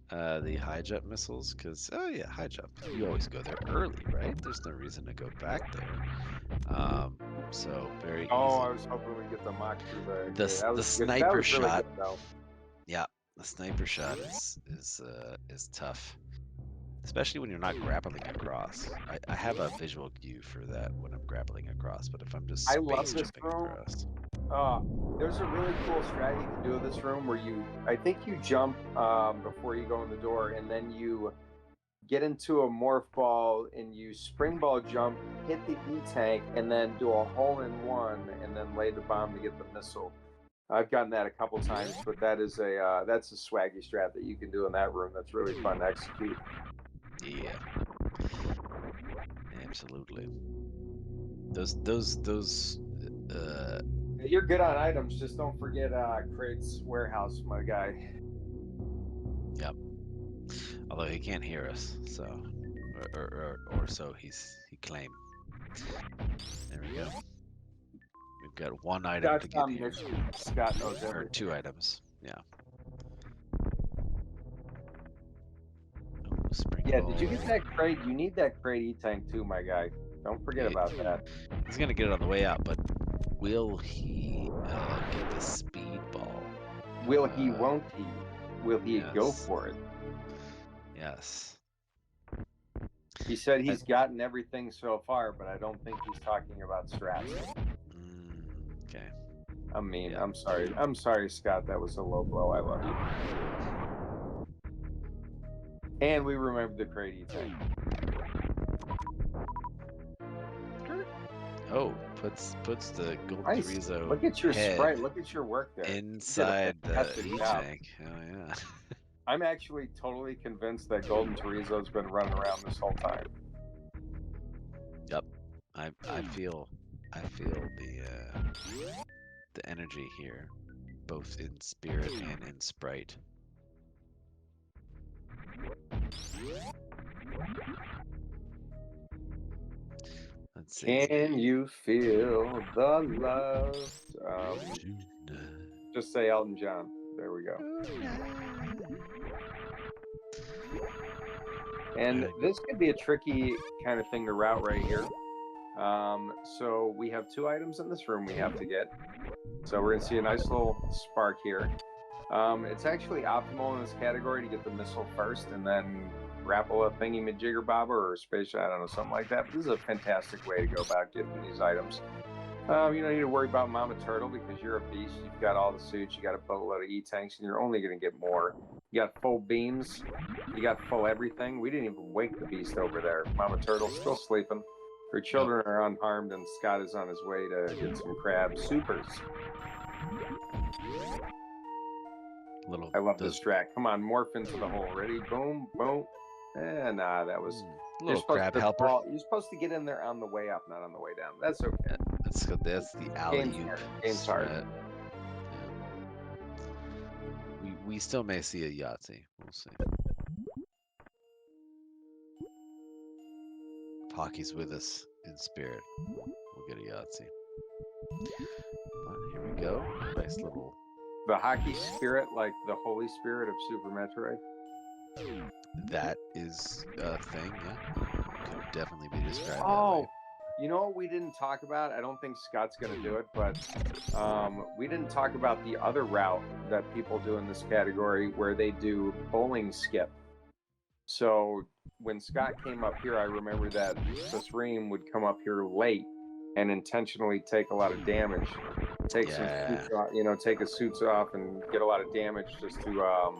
the high jump missiles, because oh yeah, high jump. You always go there early, right? There's no reason to go back there. So very easy. Oh, I was hoping we'd get the mock through the sniper shot. Really yeah, the sniper shot is tough, especially when you're not grappling across. I have a visual cue for that when I'm grappling across, but if I'm just space jumping across. There's a really cool strat you can do in this room where I think you jump before you go in the door, and then you get into a morph ball and you spring ball jump, hit the E-tank, and then do a hole-in-one, and then lay the bomb to get the missile. I've gotten that a couple times, but that's a swaggy strat that you can do in that room. That's really fun to execute. Yeah, absolutely. Those. You're good on items. Just don't forget Crate's warehouse, my guy. Yep. Although he can't hear us, so or so he claimed. There we go. We've got one item to get here. Scott knows everything. Or 2 items. Yeah. Yeah, did you get that crate? You need that crate E-tank too, my guy. Don't forget about that. He's gonna get it on the way out, but will he get the speed ball? Will he? Won't he? Will he go for it? Yes. He said he's gotten everything so far, but I don't think he's talking about strats. Okay. I mean, yeah. I'm sorry, Scott. That was a low blow. I love you. And we remembered the crate E-tank. Oh, puts the GoldenChorizo. Look at your sprite. Look at your work there. Inside the E-tank. Oh yeah. I'm actually totally convinced that GoldenChorizo's been running around this whole time. Yep. I feel the energy here, both in spirit and in sprite. Let's see. Can you feel the love? Just say Elton John. There we go. And this could be a tricky kind of thing to route right here. So we have 2 items in this room we have to get. So we're going to see a nice little spark here. It's actually optimal in this category to get the missile first and then grapple a thingy-majigger bobber or a space, I don't know, something like that. But this is a fantastic way to go about getting these items. You don't need to worry about Mama Turtle because you're a beast. You've got all the suits, you got a boatload of E-tanks, and you're only going to get more. You got full beams, you got full everything. We didn't even wake the beast over there. Mama Turtle's still sleeping. Her children are unharmed, and Scott is on his way to get some crab supers. I love this track. Come on, morph into the hole. Ready? Boom, boom. Nah, that was a little crab helper. You're supposed to get in there on the way up, not on the way down. That's okay. That's the alley-oop. Game's hard. Yeah. We still may see a Yahtzee. We'll see. Pocky's with us in spirit. We'll get a Yahtzee. But here we go. Nice little. The hockey spirit, like the Holy Spirit of Super Metroid. That is a thing, yeah. Could definitely be described that way. You know what we didn't talk about? I don't think Scott's going to do it, but we didn't talk about the other route that people do in this category where they do bowling skip. So when Scott came up here, I remember that Sasreem would come up here late and intentionally take a lot of damage. Take some suits off, take his suits off and get a lot of damage just to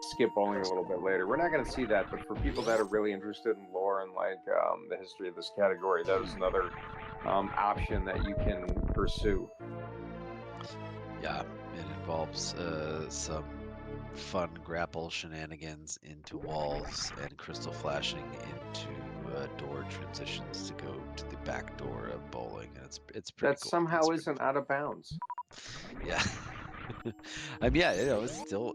skip bowling a little bit later. We're not going to see that, but for people that are really interested in lore and like the history of this category, that is another option that you can pursue. Yeah, it involves some fun grapple shenanigans into walls and crystal flashing into door transitions to go to the back door of bowling, and it's pretty. That cool. Somehow isn't out of bounds. Yeah. I mean, yeah, it's still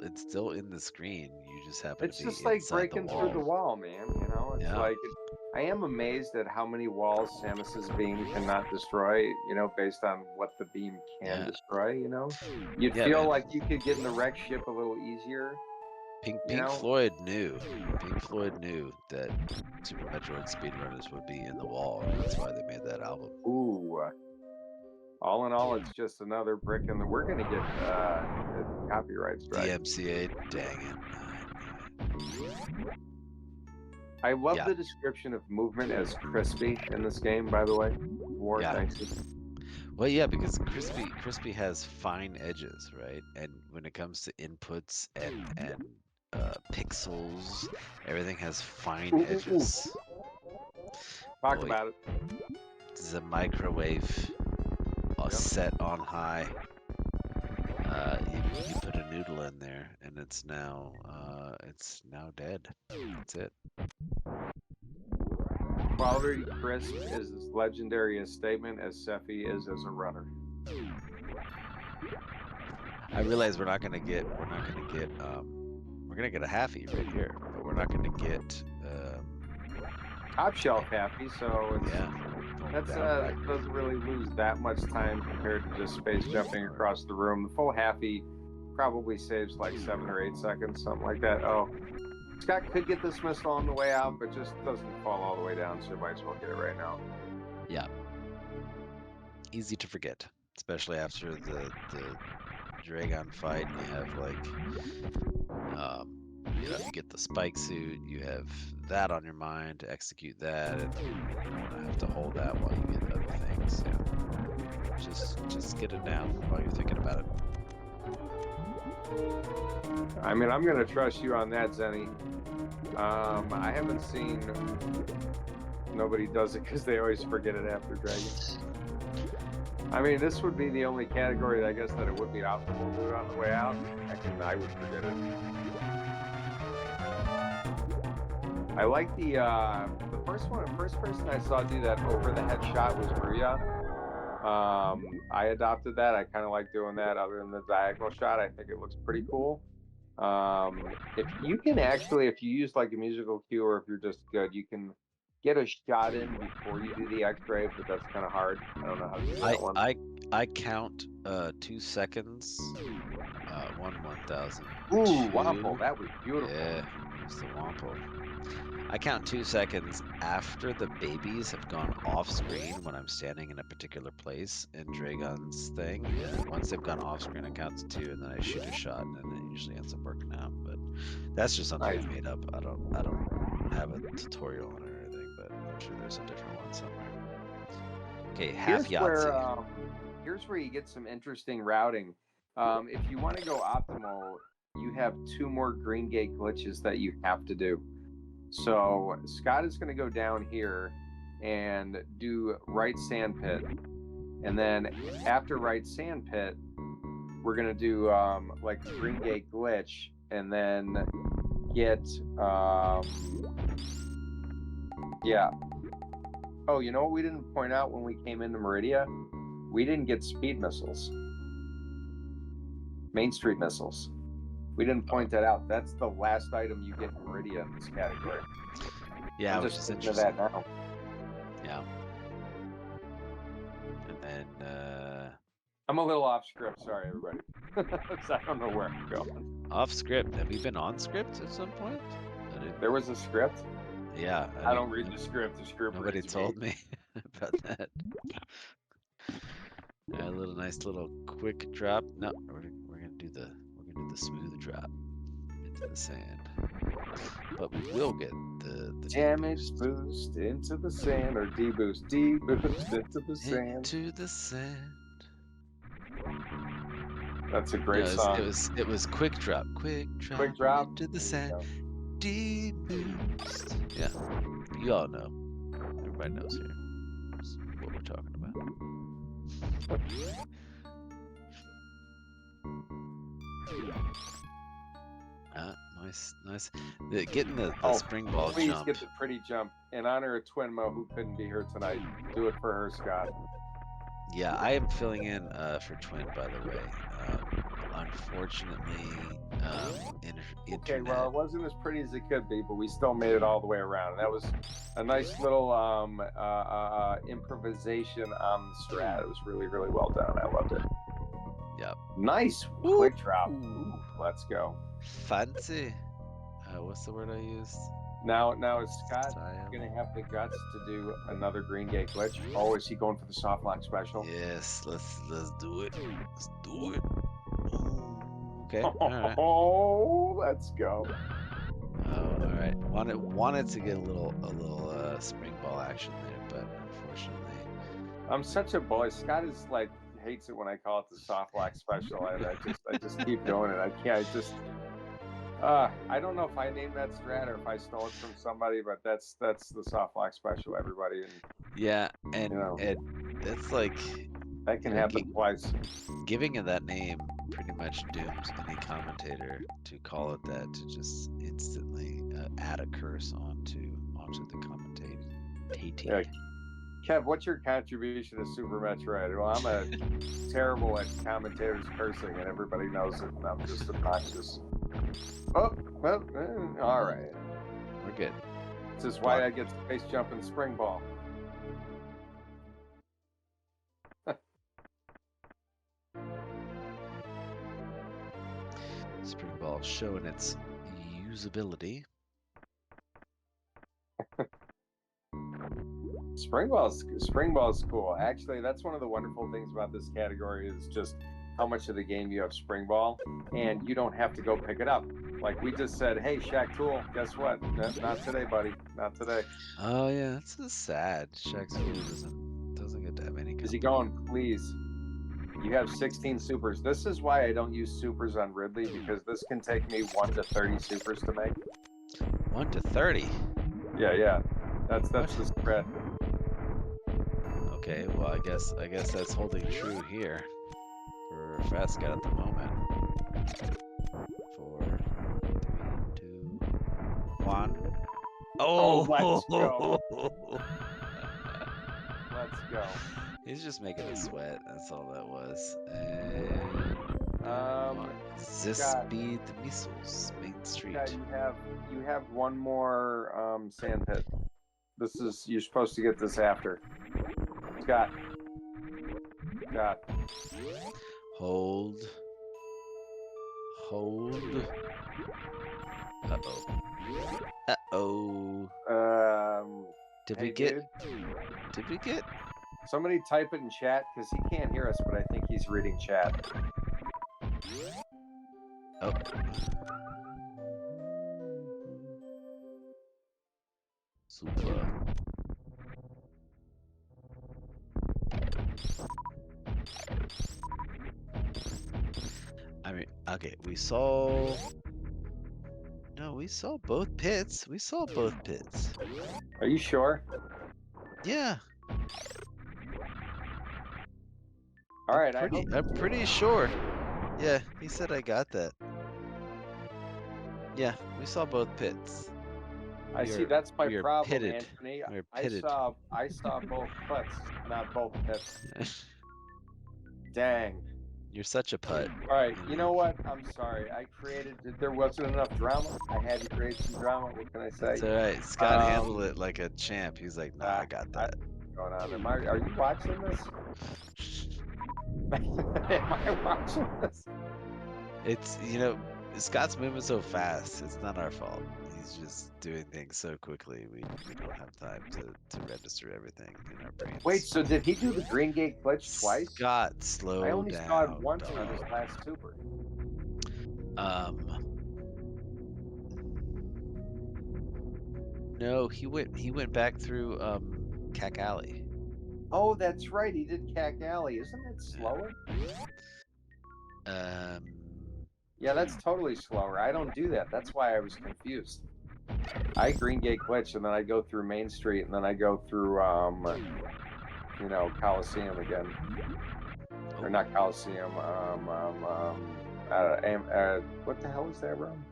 in the screen. You just happen to be just like breaking through the wall, man. It's like I am amazed at how many walls Samus's beam cannot destroy. Based on what the beam can destroy. You'd feel like you could get in the wreck ship a little easier. Pink Floyd knew. Pink Floyd knew that Super Metroid speedrunners would be in the wall, and that's why they made that album. Ooh. All in all, it's just another brick in the. We're gonna get copyright strike. DMCA, dang it. I love the description of movement as crispy in this game. By the way, thanks. Well, yeah, because crispy has fine edges, right? And when it comes to inputs and pixels, everything has fine edges. Talk about it. This is a microwave. Set on high. You put a noodle in there, and it's now dead. That's it. Quality crisp is as legendary a statement as Sephi is as a runner. I realize we're gonna get a halfie right here, but we're not gonna get top shelf halfie. So it's doesn't really lose that much time compared to just space jumping across the room. The full halfie probably saves like 7 or 8 seconds, something like that. Oh, Scott could get this missile on the way out, but just doesn't fall all the way down, so you might as well get it right now. Yeah. Easy to forget, especially after the Dragon fight. You have like, you get the spike suit, you have that on your mind to execute that, and you don't want to have to hold that while you get other things. Just get it down while you're thinking about it. I mean, I'm gonna trust you on that, Zenny. I haven't seen nobody does it because they always forget it after Dragon. I mean, this would be the only category I guess that it would be optimal to do it on the way out. I would forget it. I like the first person I saw do that over the head shot was Maria. I adopted that. I kind of like doing that other than the diagonal shot. I think it looks pretty cool. If you use like a musical cue, or if you're just good, you can get a shot in before you do the X-ray, but that's kind of hard. I don't know how to do that one. I count 2 seconds, 1,000. Ooh, Wampo, that was beautiful. Yeah, it's the Wampo. I count 2 seconds after the babies have gone off screen when I'm standing in a particular place in Dragon's thing. And once they've gone off screen, I count to 2, and then I shoot a shot, and it usually ends up working out. But that's just something I made up. I don't have a tutorial on it or anything, but I'm sure there's a different one somewhere. Okay, half Here's where Yahtzee. here's where you get some interesting routing. If you want to go optimal, you have 2 more green gate glitches that you have to do. So Scott is going to go down here and do right sandpit, and then after right sandpit, we're going to do like a green gate glitch, and then get yeah. Oh, you know what we didn't point out when we came into Meridia? We didn't get speed missiles. Main Street missiles. We didn't point that out. That's the last item you get in Meridia in this category. Yeah, I'm which just is thinking of interesting. that now. Yeah. And then I'm a little off script. Sorry, everybody. I don't know where I'm going. off script. Have you been on script at some point? There was a script? Yeah. I don't read the script. The script Nobody reads told me. me about that. A little nice little quick drop. No, we're gonna do the smooth drop into the sand. But we will get the damage boost into the sand, or deboost into the sand. Into the sand. That's a great song. It was quick drop into the sand. Deboost. Yeah, you all know. Everybody knows here what we're talking about. Nice. Getting the spring ball please jump. Get the pretty jump in honor of Twinmo, who couldn't be here tonight. Do it for her, Scott. Yeah, I am filling in for Twin, by the way. Unfortunately, internet. Okay, well, it wasn't as pretty as it could be, but we still made it all the way around. And that was a nice little improvisation on the strat. It was really, really well done. I loved it. Yep. Nice quick drop. Ooh, let's go. Fancy. What's the word I used? Now is Scott gonna have the guts to do another green gate glitch? Oh, is he going for the soft lock special? Yes, let's do it. Let's do it. Okay. All right. Oh, let's go. Oh, all right. Wanted to get a little spring ball action there, but unfortunately, I'm such a boy. Scott is like hates it when I call it the soft lock special, and I just keep doing it. I can't. I don't know if I named that strat or if I stole it from somebody, but that's the soft lock special, everybody. And yeah, and that's like that can happen twice. Giving it that name pretty much dooms any commentator to call it that, to just instantly add a curse onto the commentating. Yeah. Kev, what's your contribution to Super Metroid? Well, I'm terrible at commentators cursing, and everybody knows it, and I'm just obnoxious. Oh, well, all right. We're good. This is why I get space jump and spring ball. Spring ball showing its usability. Spring ball's cool. Actually, that's one of the wonderful things about this category is just how much of the game you have spring ball, and you don't have to go pick it up. Like we just said, hey, Shaq Tool, guess what? Not today, buddy. Not today. Oh yeah, that's so sad. Shaq Tool doesn't get to have any. Is he going? Please. You have 16 supers. This is why I don't use supers on Ridley, because this can take me 1 to 30 supers to make. 1 to 30. Yeah. That's the spread. Okay, well I guess that's holding true here for phatscott at the moment. 4, 3, 2, 1. Oh, let's go. Let's go. He's just making it sweat. That's all that was. Speed missiles, Main Street. Yeah, you have one more sand pit. You're supposed to get this after. Scott. Hold. Uh-oh. Did we get? Somebody type it in chat, because he can't hear us, but I think he's reading chat. Oh. Super. I mean, okay, we saw. No, we saw both pits. We saw both pits. Are you sure? Yeah. All right, I'm pretty sure. Yeah, he said I got that. Yeah, we saw both pits. I see. That's my problem, pitted. Anthony. We're I pitted. saw both putts, not both pits. Dang. You're such a putt. All right, you know what? I'm sorry. There wasn't enough drama. I had to create some drama. What can I say? It's all right. Scott handled it like a champ. He's like, nah, I got that. Going on? Are you watching this? Am I watching this? It's, Scott's moving so fast. It's not our fault. He's just doing things so quickly. We don't have time to register everything in our brains. Wait, so did he do the Green Gate glitch twice? Scott, slow down. I only saw it once on his last super. No, he went back through Cack Alley. Oh, that's right. He did Cack Alley. Isn't it slower? Yeah, that's totally slower. I don't do that. That's why I was confused. I Green Gate glitch, and then I go through Main Street, and then I go through, Coliseum again. Or not Coliseum. What the hell is that room?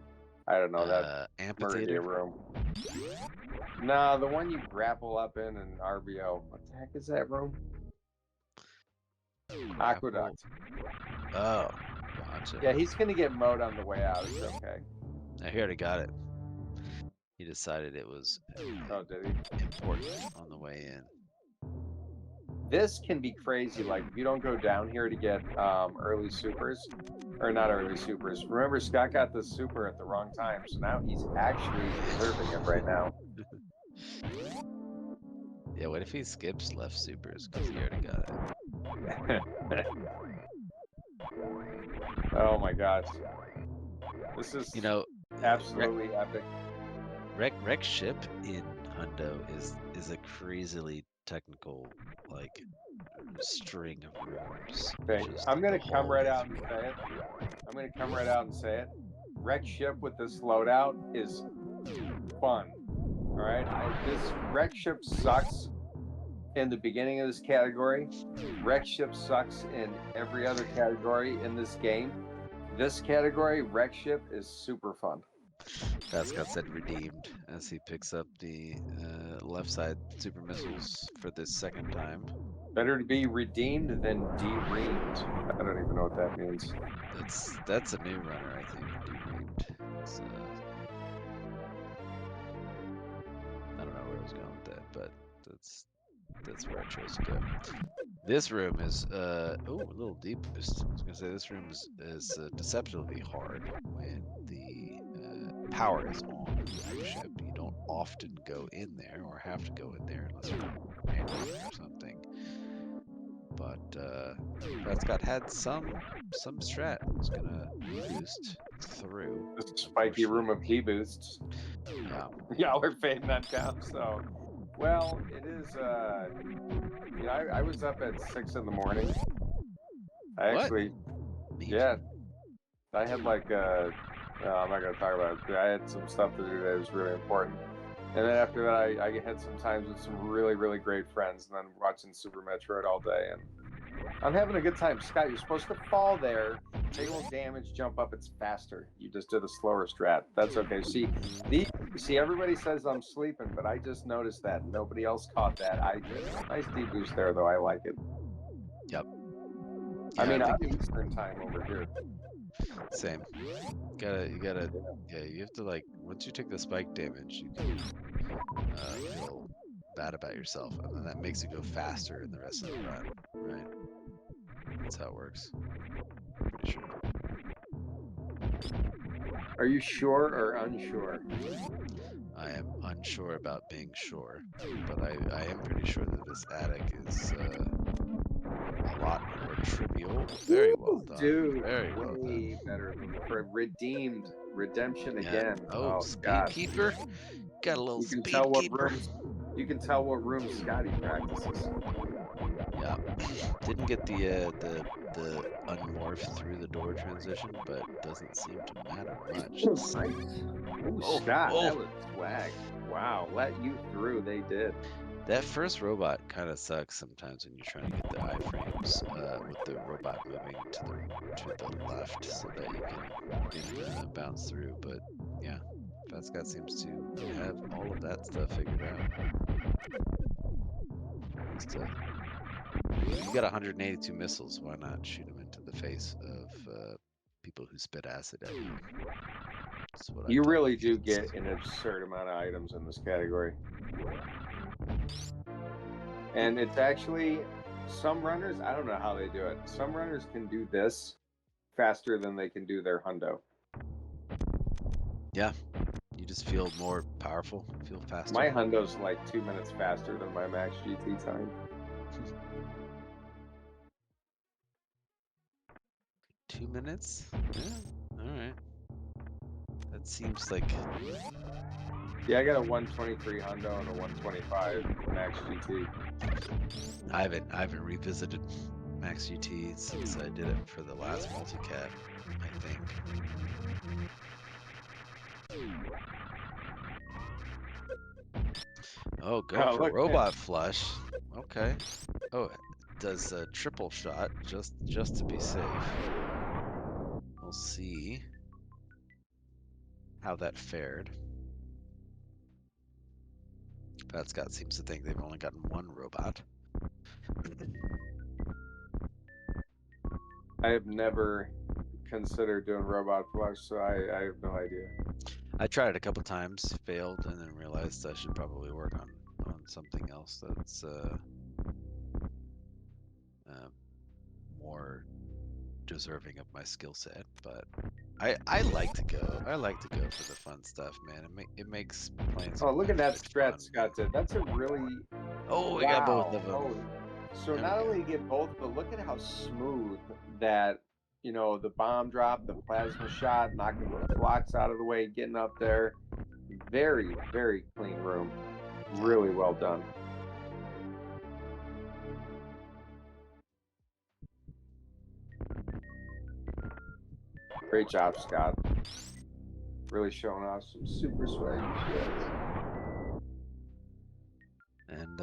I don't know. That amphitheater room. No, the one you grapple up in RBO. What the heck is that room? Aqueduct. Oh, gotcha. Yeah, he's gonna get mowed on the way out. It's okay. He already got it. He decided it was important on the way in. This can be crazy. Like, if you don't go down here to get early supers, or not early supers. Remember, Scott got the super at the wrong time, so now he's actually deserving it right now. Yeah, what if he skips left supers because he already got it? Oh my gosh. This is, absolutely epic. Wreck ship in Hundo is a crazily technical, like, string of rooms. I'm gonna come right out and say it. Wreck ship with this loadout is fun. All right, this wreck ship sucks in the beginning of this category. Wreck ship sucks in every other category in this game. This category, wreck ship, is super fun. Phatscott said redeemed as he picks up the left side super missiles for the second time. Better to be redeemed than de-reamed. I don't even know what that means. That's a new runner, I think. De-reamed. I don't know where I was going with that, but that's where I chose to go. This room is a little deep boost. I was gonna say this room is deceptively hard when the power is on the ship. You don't often go in there or have to go in there unless you're random or something. But Phatscott had some strat. It's gonna boost through this spiky room of key boosts. Yeah. Y'all are fading that down, so well, it is I was up at 6 in the morning. I had like I'm not gonna talk about it. I had some stuff to do that was really important. And then after that, I had some times with some really, really great friends, and then watching Super Metroid all day. And I'm having a good time. Scott, you're supposed to fall there, take a little damage, jump up. It's faster. You just did a slower strat. That's okay. See, everybody says I'm sleeping, but I just noticed that. Nobody else caught that. I did. Nice deboost there, though. I like it. Yep. Yeah, I mean, I'm Eastern time over here. Same. You have to, like, once you take the spike damage, you can feel bad about yourself, and then that makes you go faster in the rest of the run, right? That's how it works. Pretty sure. Are you sure or unsure? I am unsure about being sure, but I am pretty sure that this attic is a lot more trivial. Very well done. Dude, very well way done. better than the redemption again. Oh, Gatekeeper. Got a little You can speed tell what keeper. rooms. You can tell what rooms Scotty practices. Yeah. Didn't get the unmorph through the door transition, but doesn't seem to matter much. Nice. Ooh, Oh, Scott, oh. that was swag. Wow, let you through. They did. That first robot kind of sucks sometimes when you're trying to get the iframes with the robot moving to the left so that you can bounce through. But yeah, phatscott seems to have all of that stuff figured out. You got 182 missiles. Why not shoot them into the face of people who spit acid at you? That's what I You tell my really do kids. get an absurd amount of items in this category. And it's actually, some runners, I don't know how they do it. Some runners can do this faster than they can do their hundo. Yeah, you just feel more powerful, feel faster. My hundo's like 2 minutes faster than my max GT time. 2 minutes? Yeah, all right. That seems like. Yeah, I got a 123 hundo and a 125 max GT. I haven't revisited max GT since I did it for the last multicat, I think. Oh, go for robot flush. Okay. Oh, it does a triple shot just to be safe. We'll see how that fared. phatscott seems to think they've only gotten one robot. I have never considered doing robot flush, so I have no idea. I tried it a couple times, failed, and then realized I should probably work on something else that's more deserving of my skill set. But I like to go. I like to go for the fun stuff, man. It makes playing. Oh, look at that strat fun. Scott did. That's a really. Oh, we got both of them. Oh. So There not we go. only get both, but look at how smooth that, you know, the bomb drop, the plasma shot, knocking the blocks out of the way, getting up there. Very, very clean room. Really well done. Great job, Scott. Really showing off some super swag shit. And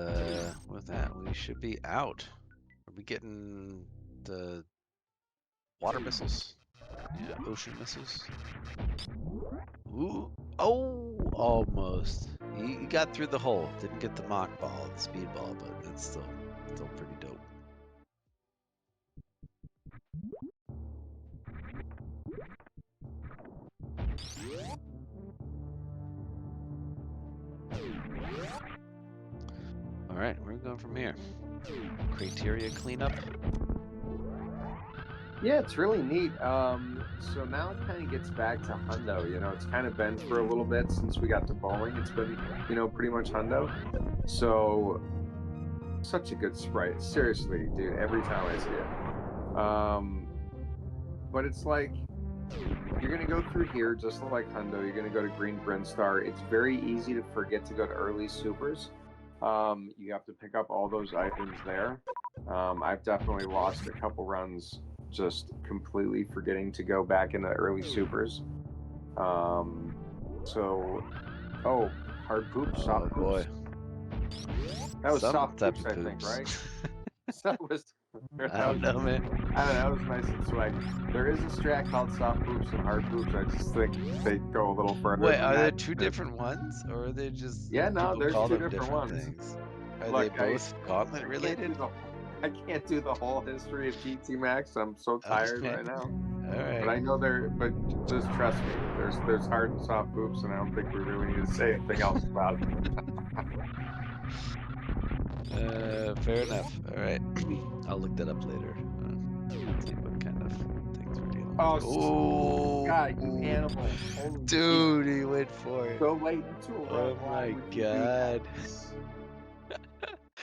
with that, we should be out. Are we getting the water missiles? Yeah, ocean missiles. Ooh, oh, almost. He got through the hole. Didn't get the mock ball, the speed ball, but that's still pretty dope. All right, where are we going from here? Criteria cleanup. Yeah, it's really neat. So now it kind of gets back to hundo. You know, it's kind of been for a little bit since we got to bowling. It's been, you know, pretty much hundo. So such a good sprite. Seriously, dude, every time I see it. But it's like, you're going to go through here just like hundo. You're going to go to Green Brinstar. It's very easy to forget to go to early supers. You have to pick up all those items there. I've definitely lost a couple runs just completely forgetting to go back into early supers. So, oh, hard poop, soft poops. Boy. That was Some soft type poops, of I think, poops. right? That was. I don't know, man. I don't know. That was nice and swag. There is a strat called soft poops and hard poops. I just think they go a little further. Wait, than are that. there two different ones, or are they just? Yeah, no, people there's call two them different ones. things? Are Look, they both gauntlet related? I can't do the whole history of GT Max. I'm so tired right now. All right. But I know but just trust me. There's hard and soft poops, and I don't think we really need to say anything else about it. Fair enough. All right. I'll look that up later. See what kind of things we're dealing with. Oh, God, you animal. Holy Dude, he went for it. so late into a run. Oh my God.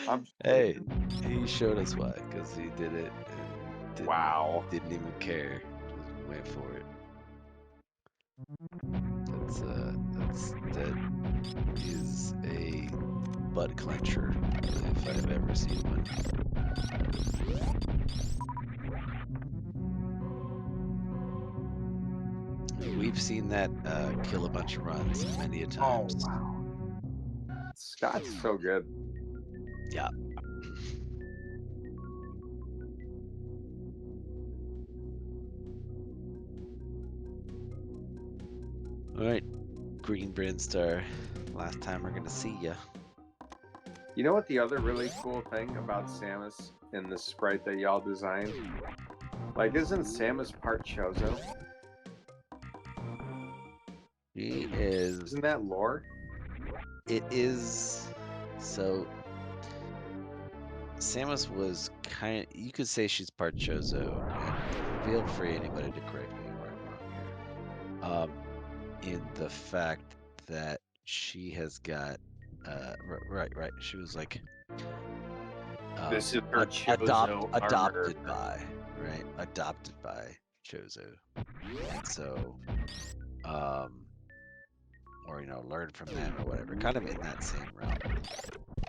I'm Hey, he showed us why, because he did it and didn't even care. Just went for it. That's is a butt clencher if I've ever seen one. We've seen that kill a bunch of runs many a times. Oh wow, Scott's so good. Yeah. All right, Green Brinstar. Last time we're gonna see ya. You know what the other really cool thing about Samus in the sprite that y'all designed? Like, isn't Samus part Chozo? She is. Isn't that lore? It is. So Samus was kind. You could say she's part Chozo, and feel free anybody to correct me where I'm wrong here. In the fact that she has got, right. She was like. This is her Chozo adopted by, right? Adopted by Chozo, and so, or learn from them or whatever. Kind of in that same realm.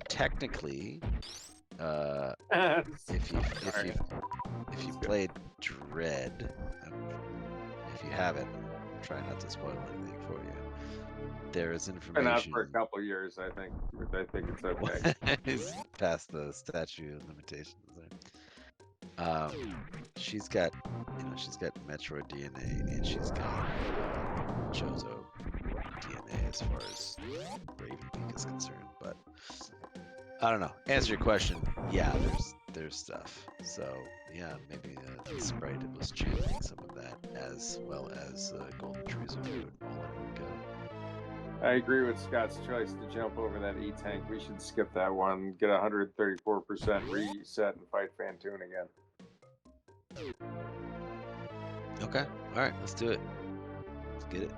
Technically, if you played Dread, if you haven't, try not to spoil anything for you. There is information. Been out for a couple years, I think. I think it's okay. He's past the statute of limitations there. She's got, she's got Metroid DNA and she's got Chozo DNA as far as Raven Peak is concerned. But I don't know. Answer your question. Yeah, there's stuff. So yeah, maybe the sprite was channeling some of that as well as GoldenChorizoCode all in one go. I agree with Scott's choice to jump over that E-Tank. We should skip that one, get 134%, reset, and fight Phantoon again. Okay. All right. Let's do it. Let's get it.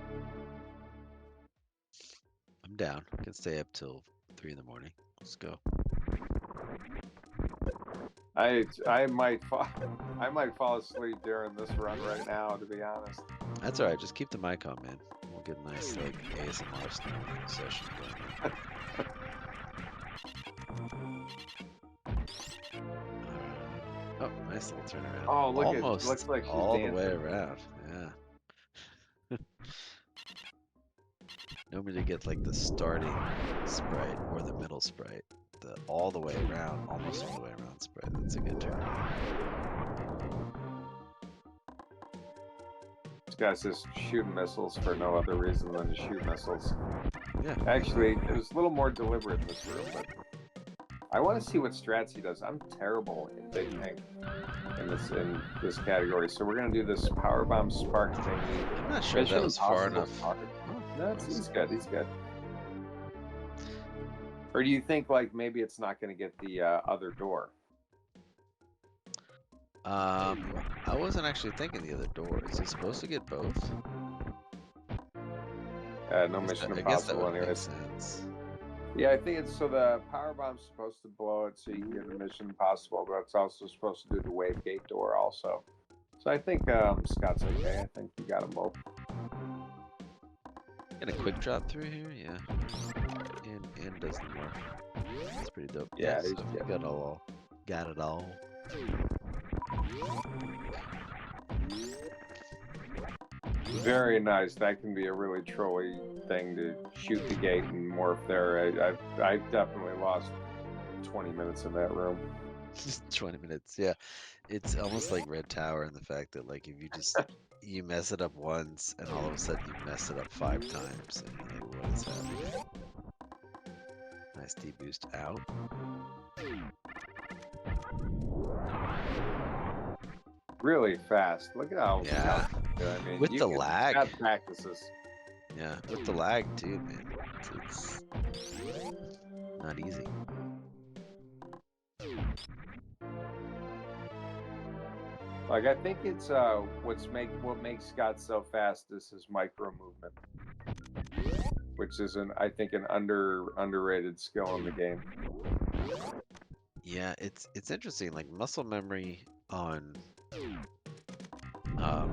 I'm down. I can stay up till 3 in the morning. Let's go. I might fall asleep during this run right now, to be honest. That's all right. Just keep the mic on, man. We'll get a nice ASMR session going. Oh, nice little turnaround. Oh, look! Almost it looks like she's all dancing. the way around. Yeah. Normally you get like the starting sprite or the middle sprite. The all the way around, almost all the way around sprite. That's a good turnaround. This guy's just shooting missiles for no other reason than to shoot missiles. Yeah. Actually, it was a little more deliberate in this room, but I want to see what strats he does. I'm terrible in Big Tank in this category, so we're gonna do this power bomb spark thingy. I'm not sure that was far enough. No, he's good. He's good. Or do you think like maybe it's not going to get the other door? I wasn't actually thinking the other door. Is it supposed to get both? No Mission I guess that Impossible would make anyways. sense. Yeah, I think it's so the power bomb's supposed to blow it so you can get the Mission Impossible, but it's also supposed to do the wave gate door also. So I think Scott's okay. I think you got them both. Get a quick drop through here, yeah. And does the more. That's pretty dope. Yeah, so you got it all. Very nice. That can be a really trolly thing to shoot the gate and morph there. I've definitely lost 20 minutes in that room. Just 20 minutes, yeah. It's almost like Red Tower in the fact that like if you just you mess it up once and all of a sudden you mess it up 5 times and you're like, what is happening? Nice D-boost out. Really fast. Look at how Yeah. I mean, With the lag. Got practices. Yeah, with the lag too, man. It's not easy. Like I think it's what makes Scott so fast is his micro movement, which is I think an underrated skill in the game. Yeah, it's interesting. Like muscle memory on. I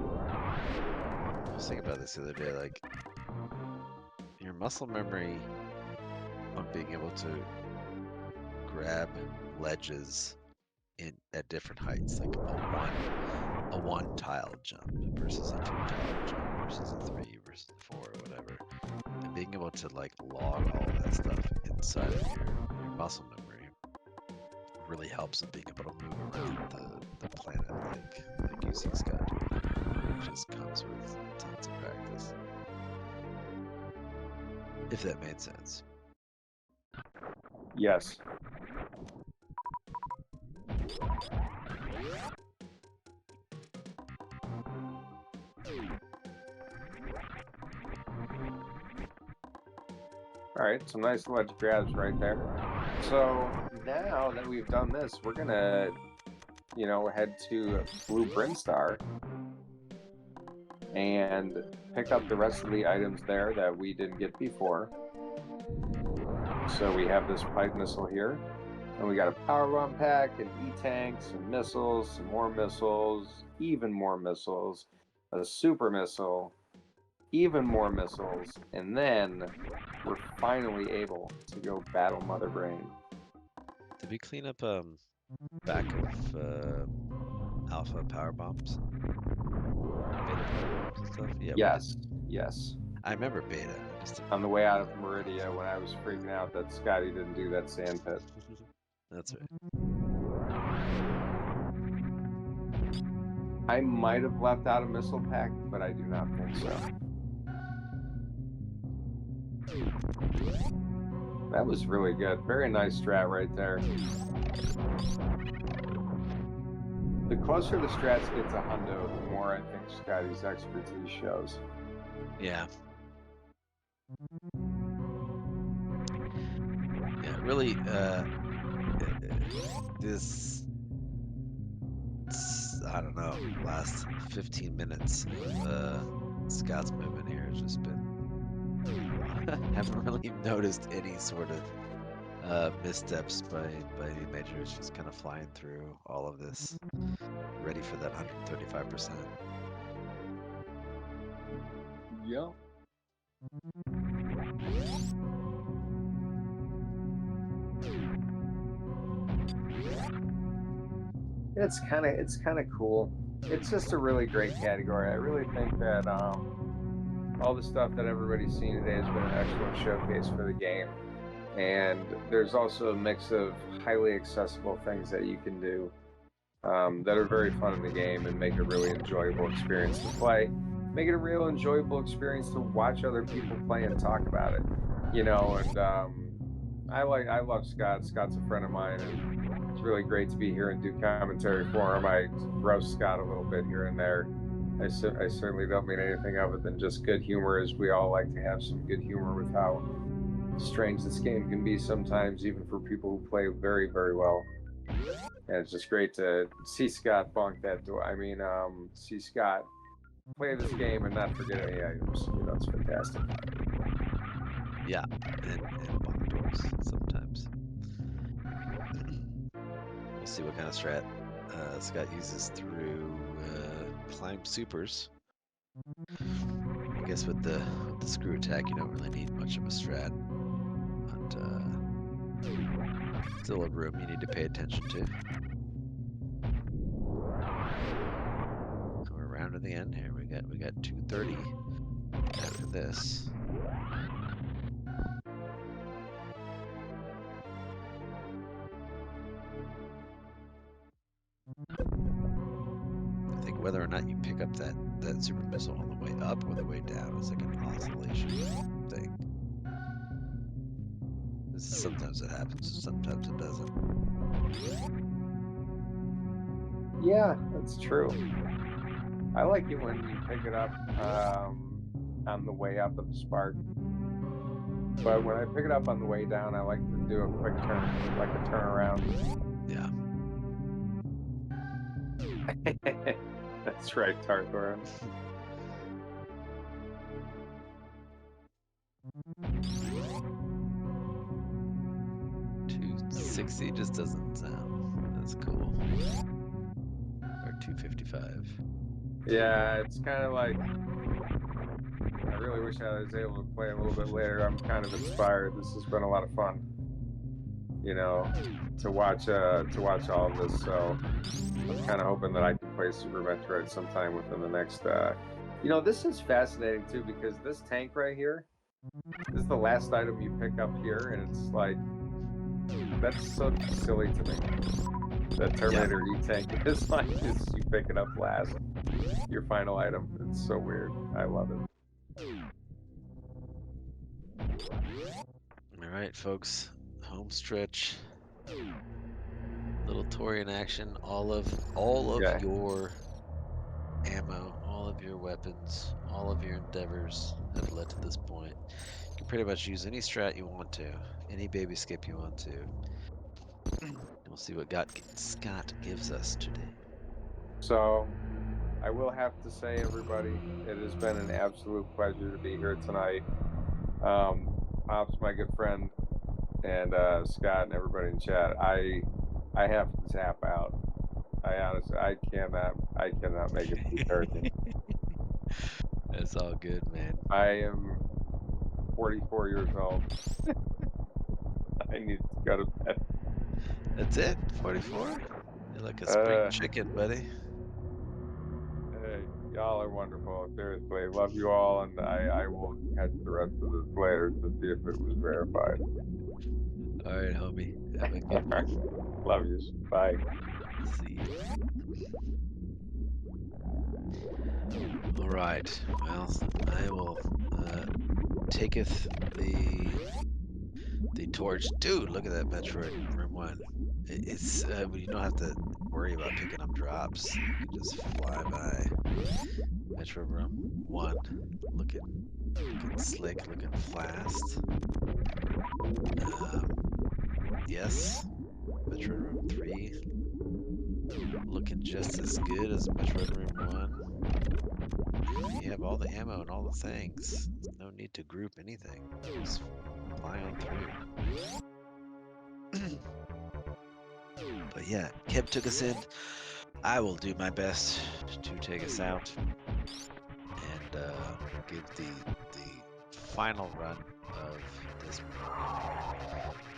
was thinking about this the other day. Like, your muscle memory on being able to grab ledges at different heights, like a one tile jump versus a 2 tile jump versus a 3 versus a 4 or whatever, and being able to like log all of that stuff inside of your muscle memory really helps in being able to move around the planet like you see Scott doing. It just comes with tons of practice. If that made sense. Yes. All right, some nice ledge grabs right there. So now that we've done this, we're gonna, head to Blue Brinstar and pick up the rest of the items there that we didn't get before. So we have this pipe missile here, and we got a power bomb pack, an E-tank, some missiles, some more missiles, even more missiles, a super missile, even more missiles, and then we're finally able to go battle Mother Brain. Did we clean up back of alpha power bombs? Beta power bombs and stuff? Yeah. Yes. I remember beta. On the way out of Meridia, when I was freaking out that Scotty didn't do that sand pit. That's right. I might have left out a missile pack, but I do not think so. That was really good. Very nice strat right there. The closer the strats get to hundo, the more I think Scotty's expertise shows. Yeah. Yeah, really, this, I don't know, last 15 minutes of Scott's movement here has just been, haven't really noticed any sort of missteps by any majors, just kind of flying through all of this, ready for that 135%. Yeah. It's kind of cool. It's just a really great category. I really think that all the stuff that everybody's seen today has been an excellent showcase for the game. And there's also a mix of highly accessible things that you can do that are very fun in the game and make it a really enjoyable experience to play. Make it a real enjoyable experience to watch other people play and talk about it. And I love Scott. Scott's a friend of mine, and it's really great to be here and do commentary for him. I roast Scott a little bit here and there. I certainly don't mean anything other than just good humor, as we all like to have some good humor with how strange this game can be sometimes, even for people who play very, very well. And it's just great to see Scott bonk that door. I mean, see Scott play this game and not forget any items. It's fantastic. Yeah, and bonk doors sometimes. We'll see what kind of strat Scott uses through climb supers. I guess with the screw attack, you don't really need much of a strat. But still a room you need to pay attention to. We're around to the end here. We got 230 after this. I think whether or not you pick up that super missile on the way up or the way down is like an oscillation thing. Sometimes it happens, sometimes it doesn't. Yeah, that's true. I like it when you pick it up on the way up of the spark. But when I pick it up on the way down, I like to do a quick turn, like a turnaround. Yeah. That's right, Tarthoran. 260 just doesn't sound as cool. Or 255. Yeah, it's kind of like, I really wish wish I was able to play a little bit later. I'm kind of inspired. This has been a lot of fun, you know, to watch all of this. So I'm kind of hoping that I can play Super Metroid sometime within the next. This is fascinating too, because this tank right here, this is the last item you pick up here, and it's like, that's so silly to me. The Terminator E-Tank is like this, you pick it up last, your final item. It's so weird. I love it. All right, folks, home stretch. Little Torian action. All of your ammo, all of your weapons, all of your endeavors have led to this point. You can pretty much use any strat you want to, any baby skip you want to. We'll see what Scott gives us today. So, I will have to say, everybody, it has been an absolute pleasure to be here tonight. Pops, my good friend, and Scott and everybody in chat. I have to tap out. I cannot make it through Thursday. That's all good, man. I am 44 years old. I need to go to bed. That's it? 44? You're like a spring chicken, buddy. Hey, y'all are wonderful. Seriously, love you all, and I will catch the rest of this later to see if it was verified. All right, homie. Have a good one. Love you. Bye. See you. All right. Well, I will taketh the torch. Dude, look at that Metroid Room 1. It's you don't have to worry about picking up drops. You can just fly by. Metroid Room 1. Looking slick, looking fast. Yes. Metroid Room 3. Looking just as good as Metroid Room 1. You have all the ammo and all the things. There's no need to group anything. Just fly on through. But yeah, Kev took us in. I will do my best to take us out and give the final run of this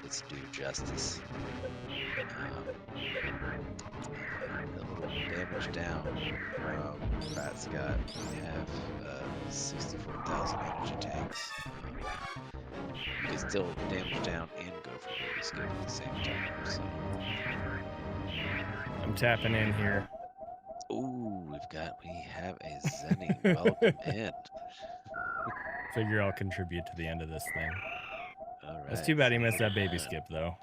its due justice. A little damage down from phatscott. We have 64,000 energy tanks. You can still damage down and go for baby skip at the same time. So. I'm tapping in here. Ooh, we have a Zenny. Welcome in. Figure I'll contribute to the end of this thing. All right. It's too bad he missed that baby skip, though.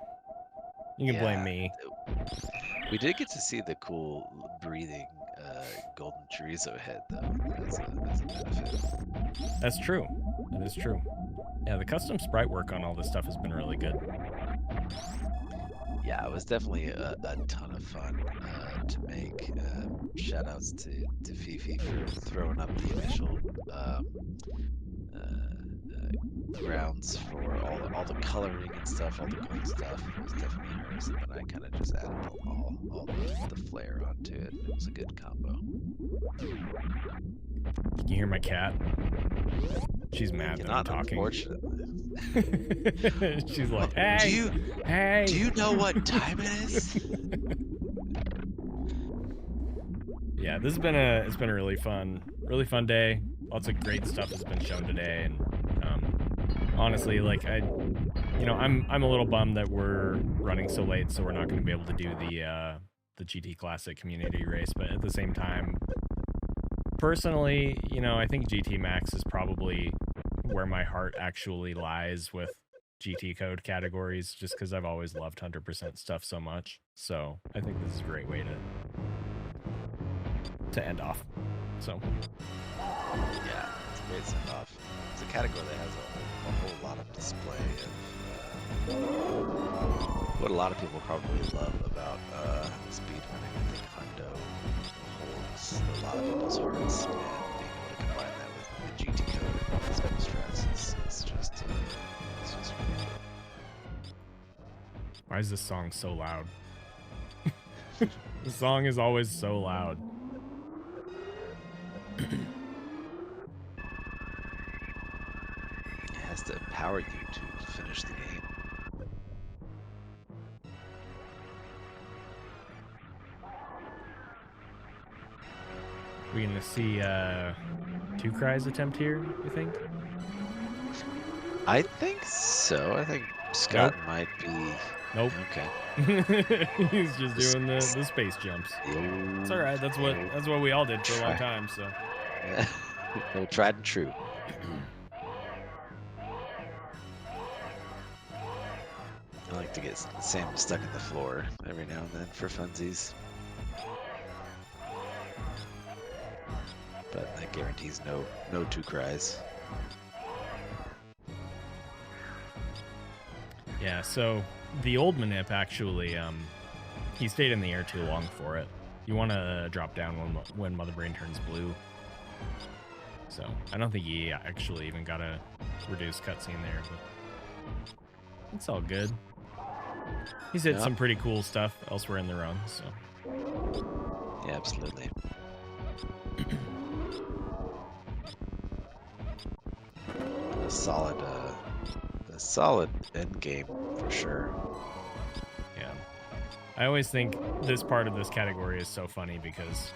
You can blame me. We did get to see the cool breathing golden chorizo head, though. That's a benefit. That's true. That is true. Yeah, the custom sprite work on all this stuff has been really good. Yeah, it was definitely a ton of fun to make. Shout outs to Fifi for throwing up the initial grounds for all the coloring and stuff, all the gold stuff. It was definitely hers, and then I kind of just added all the flair onto it. It was a good combo. Can you hear my cat? She's mad that I'm talking. Unfortunately. She's like, hey, do you know what time it is? Yeah, this has been it's been a really fun day. Lots of great stuff has been shown today, and honestly, like I'm a little bummed that we're running so late, so we're not going to be able to do the GT Classic community race. But at the same time, personally, I think GT Max is probably where my heart actually lies with GT code categories, just because I've always loved 100% stuff so much. So I think this is a great way to end off. So yeah, it's a great send off. It's a category that has a whole lot of display of what a lot of people probably love about speedrunning. I think Hundo holds a lot of people's hearts, and being able to combine that with the GT code and physical stress it's just really cool. Why is this song so loud? The song is always so loud. has to empower you to finish the game. We gonna see Two Cries attempt here, you think? I think so. I think Scott might be. Nope. Okay. He's just doing the space jumps. It's all right. That's what we all did for a long time. So. Yeah. No, tried and true. I like to get Sam stuck in the floor every now and then for funsies. But that guarantees no Two Cries. Yeah, so the old manip actually, he stayed in the air too long for it. You want to drop down when Mother Brain turns blue. So I don't think he actually even got a reduced cutscene there, but it's all good. He's hit some pretty cool stuff elsewhere in the run, so. Yeah, absolutely. A solid end game for sure. Yeah. I always think this part of this category is so funny because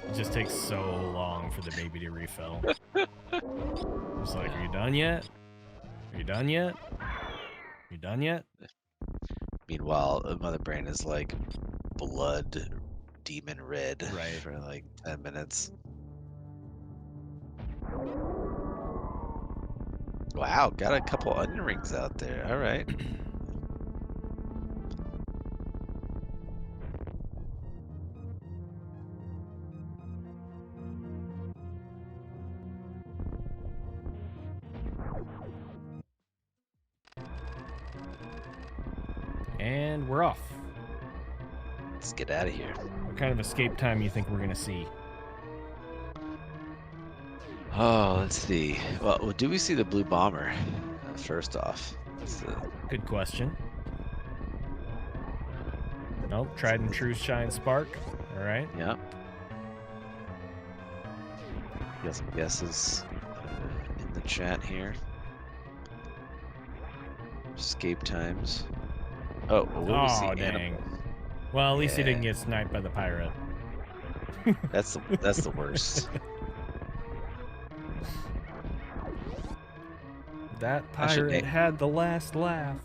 it just takes so long for the baby to refill. It's like, are you done yet? Are you done yet? Are you done yet? Meanwhile, Mother Brain is like blood demon red for like 10 minutes. Wow, got a couple onion rings out there. All right. And we're off. Let's get out of here. What kind of escape time you think we're going to see? Oh, let's see. Well, do we see the blue bomber? First off, good question. Nope, tried and true shine spark. All right. Yeah. Got some guesses in the chat here. Escape times. Oh, well, we see dang. animal. Well, at least he didn't get sniped by the pirate. That's the worst. That pirate had the last laugh.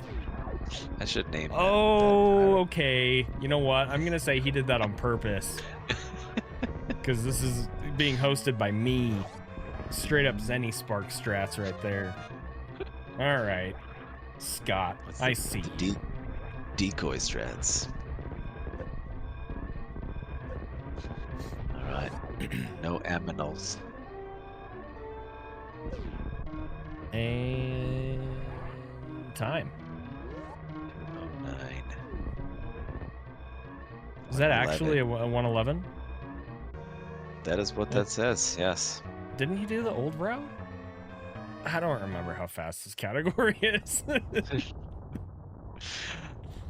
I should name that. Oh, okay. You know what? I'm going to say he did that on purpose. Because this is being hosted by me. Straight up Zenny Spark strats right there. All right. Scott, I see. Decoy strats. All right. No aminals. And time. 2:09. Is that actually a 111? That is what that says, yes. Didn't he do the old route? I don't remember how fast this category is.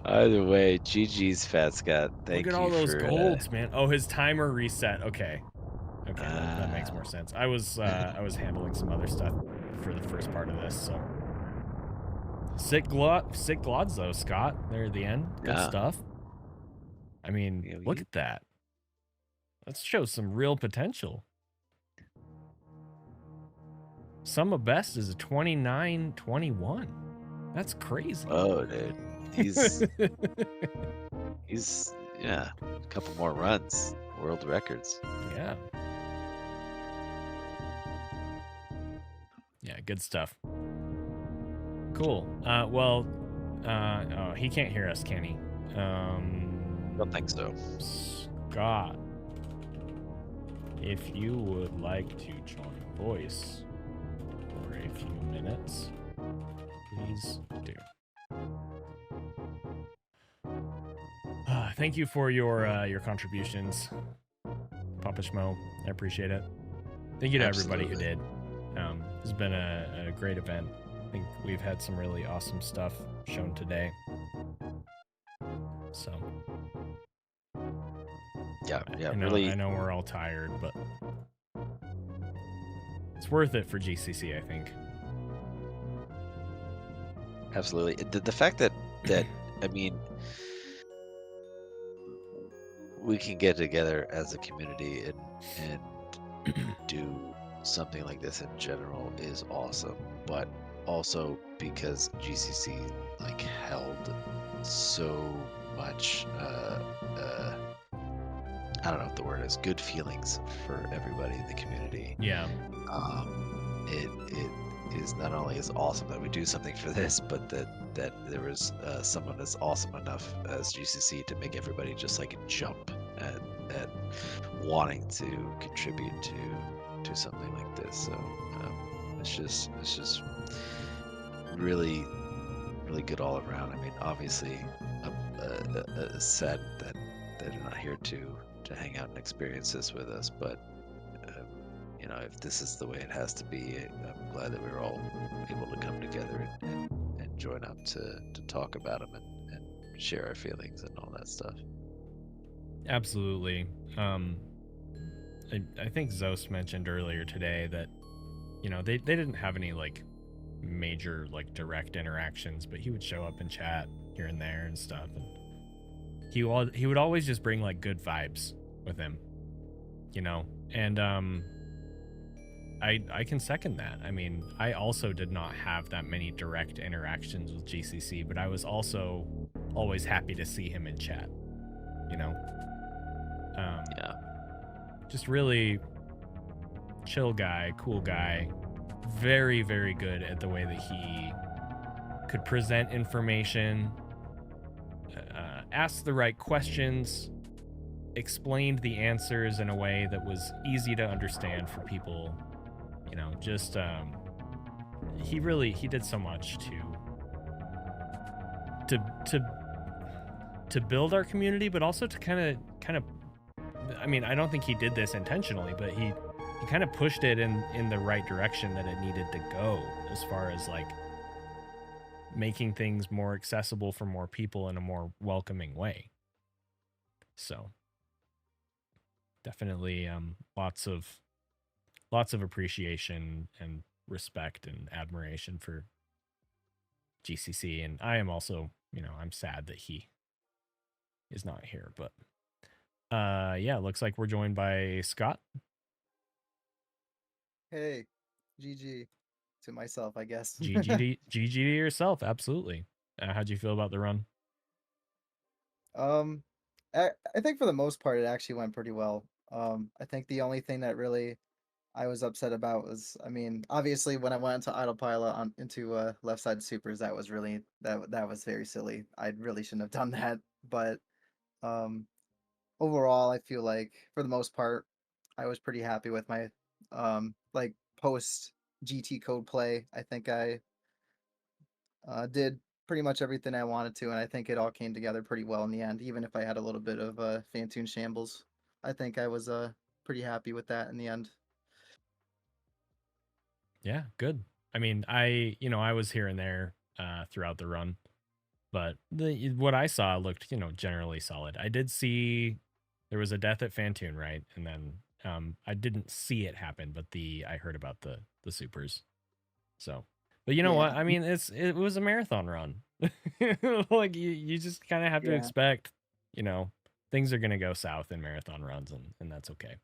Either way, GG's phatscott. Thank you. Look at all those golds, man. Oh, his timer reset. Okay. Okay, that makes more sense. I was handling some other stuff for the first part of this, so. Sick glods though, Scott. There at the end. Good stuff. I mean, look at that. That shows some real potential. Sum of best is a 29-21. That's crazy. Oh, dude. He's a couple more runs. World records. Yeah. Yeah, good stuff. Cool. Oh, he can't hear us, can he? Don't think so. Scott, if you would like to join voice for a few minutes, please do. Thank you for your contributions, Papa Schmo. I appreciate it. Thank you to everybody who did. This has been a great event. I think we've had some really awesome stuff shown today. So. Yeah, I know we're all tired, but it's worth it for GCC, I think. Absolutely. The fact that I mean, we can get together as a community and do something like this in general is awesome, but also because GCC like held so much I don't know what the word is, good feelings for everybody in the community. Yeah. It is not only is awesome that we do something for this, but that there was someone that's awesome enough as GCC to make everybody just like jump at wanting to contribute to something like this. So it's just really good all around. I mean, obviously, sad that they're not here to hang out and experience this with us, but you know, if this is the way it has to be, I'm glad that we were all able to come together and join up to talk about them and share our feelings and all that stuff. Absolutely. I think Zost mentioned earlier today that, you know, they didn't have any like major like direct interactions, but he would show up and chat here and there and stuff, and he would always just bring like good vibes with him, you know. And I can second that. I mean, I also did not have that many direct interactions with GCC, but I was also always happy to see him in chat, you know. Yeah. Just really chill guy, cool guy, very, very good at the way that he could present information, ask the right questions, explained the answers in a way that was easy to understand for people. You know, just he did so much to build our community, but also to kind of I mean, I don't think he did this intentionally, but he kind of pushed it in the right direction that it needed to go, as far as like making things more accessible for more people in a more welcoming way. So definitely lots of appreciation and respect and admiration for GCC. And I am also, you know, I'm sad that he is not here, but yeah, looks like we're joined by Scott. Hey, GG to myself, I guess. GG to yourself, absolutely. How'd you feel about the run? I think for the most part it actually went pretty well. I think the only thing that really I was upset about was, I mean, obviously when I went into autopilot into left side supers, that was really that was very silly. I really shouldn't have done that. But um, overall, I feel like for the most part, I was pretty happy with my like post GT code play. I think I did pretty much everything I wanted to, and I think it all came together pretty well in the end. Even if I had a little bit of Phantoon shambles, I think I was pretty happy with that in the end. Yeah, good. I mean, I was here and there throughout the run, but what I saw looked, you know, generally solid. I did see there was a death at Phantoon, right? And then I didn't see it happen, but I heard about the supers. So, but you know what? Yeah. I mean, it was a marathon run. Like you just kind of have to Yeah. expect, you know, things are gonna go south in marathon runs, and that's okay.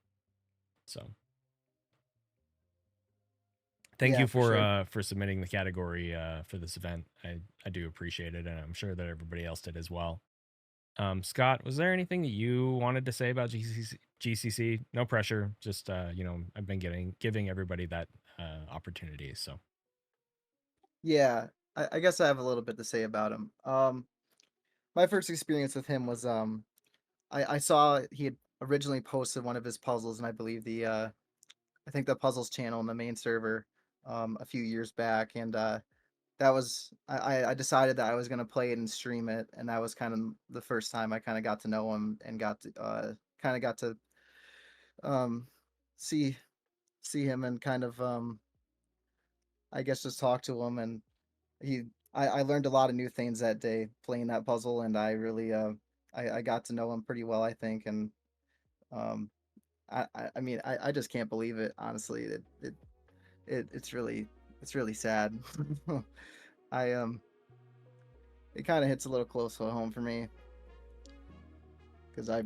So, thank Yeah, you for sure. for submitting the category for this event. I do appreciate it, and I'm sure that everybody else did as well. Scott, was there anything that you wanted to say about GCC? No pressure. Just you know, I've been giving everybody that opportunity. So Yeah, I guess I have a little bit to say about him. My first experience with him was I saw he had originally posted one of his puzzles, and I believe I think the puzzles channel in the main server a few years back, and that was I decided that I was gonna play it and stream it, and that was kind of the first time I kind of got to know him and got to kind of got to um see him and kind of I guess just talk to him. And he I learned a lot of new things that day playing that puzzle, and I really I got to know him pretty well, I think. And um I mean I just can't believe it, honestly. It's really sad. I it kind of hits a little close to home for me because I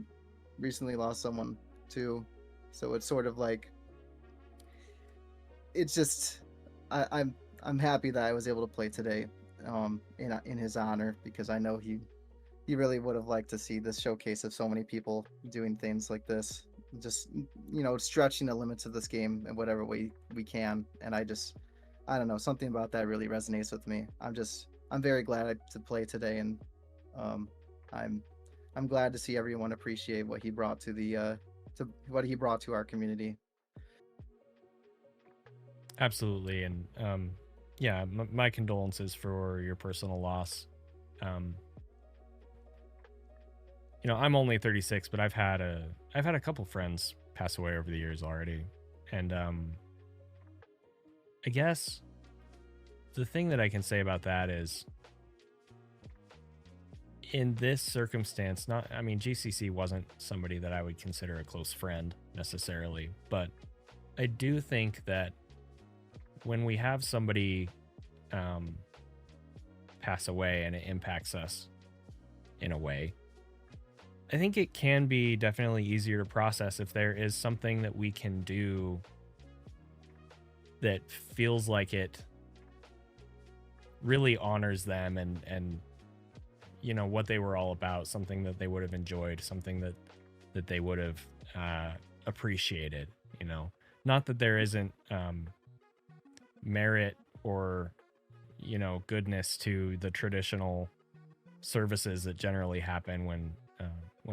recently lost someone too, so it's sort of like it's just I'm happy that I was able to play today, in his honor, because I know he really would have liked to see this showcase of so many people doing things like this, just stretching the limits of this game in whatever way we can. And I don't know, something about that really resonates with me. I'm very glad to play today, and um, I'm glad to see everyone appreciate what he brought to our community. Absolutely, and yeah, my condolences for your personal loss. Um, I'm only 36, but I've had a couple friends pass away over the years already, and I guess the thing that I can say about that is, in this circumstance, GCC wasn't somebody that I would consider a close friend necessarily, but I do think that when we have somebody pass away and it impacts us in a way, I think it can be definitely easier to process if there is something that we can do that feels like it really honors them and what they were all about, something that they would have enjoyed, something that they would have appreciated. Not that there isn't merit or goodness to the traditional services that generally happen when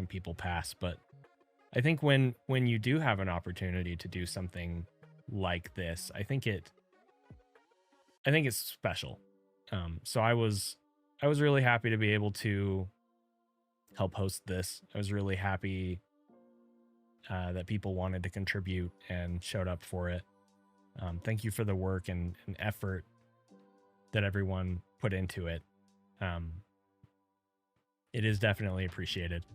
people pass, but I think when you do have an opportunity to do something like this, I think it's special. So I was really happy to be able to help host this. I was really happy that people wanted to contribute and showed up for it. Thank you for the work and effort that everyone put into it. It is definitely appreciated.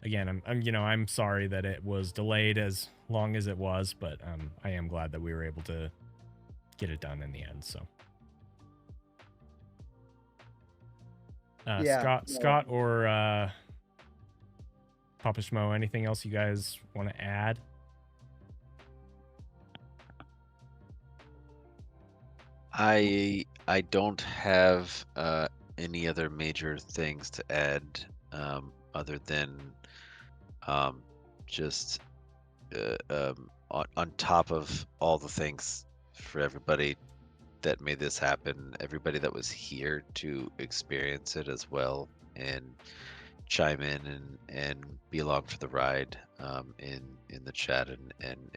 Again, I'm sorry that it was delayed as long as it was, but I am glad that we were able to get it done in the end. So, Scott, or Papa Schmo, anything else you guys want to add? I don't have any other major things to add, other than just on top of all the things for everybody that made this happen, everybody that was here to experience it as well and chime in and be along for the ride, in the chat, and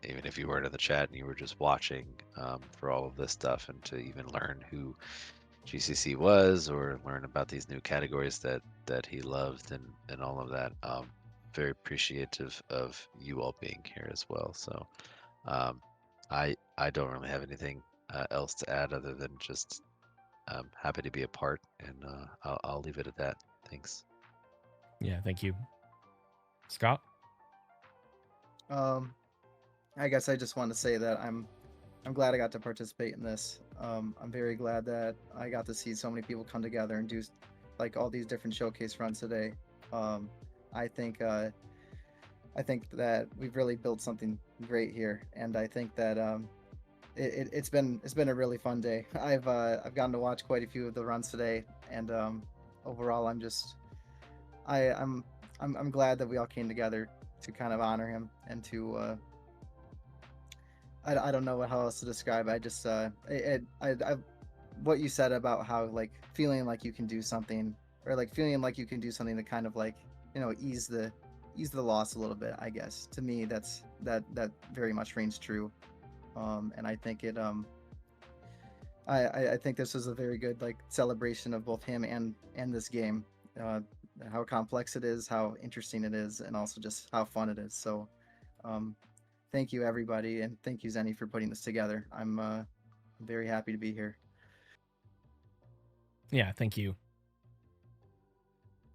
even if you weren't in the chat and you were just watching, for all of this stuff, and to even learn who GCC was or learn about these new categories that he loved and all of that. Very appreciative of you all being here as well. So I don't really have anything else to add other than just happy to be a part, and I'll leave it at that. Thanks. Yeah, thank you. Scott? I guess I just want to say that I'm glad I got to participate in this. I'm very glad that I got to see so many people come together and do like all these different showcase runs today. I think that we've really built something great here, and I think that it's been a really fun day. I've gotten to watch quite a few of the runs today, and overall, I'm glad that we all came together to kind of honor him and to I don't know how else to describe it. What you said about how like feeling like you can do something, or like feeling like you can do something to kind of like ease the loss a little bit, I guess, to me that very much rings true. And I think I think this was a very good like celebration of both him and this game, how complex it is, how interesting it is, and also just how fun it is. So thank you, everybody, and thank you, Zenny, for putting this together. I'm very happy to be here. Yeah, thank you.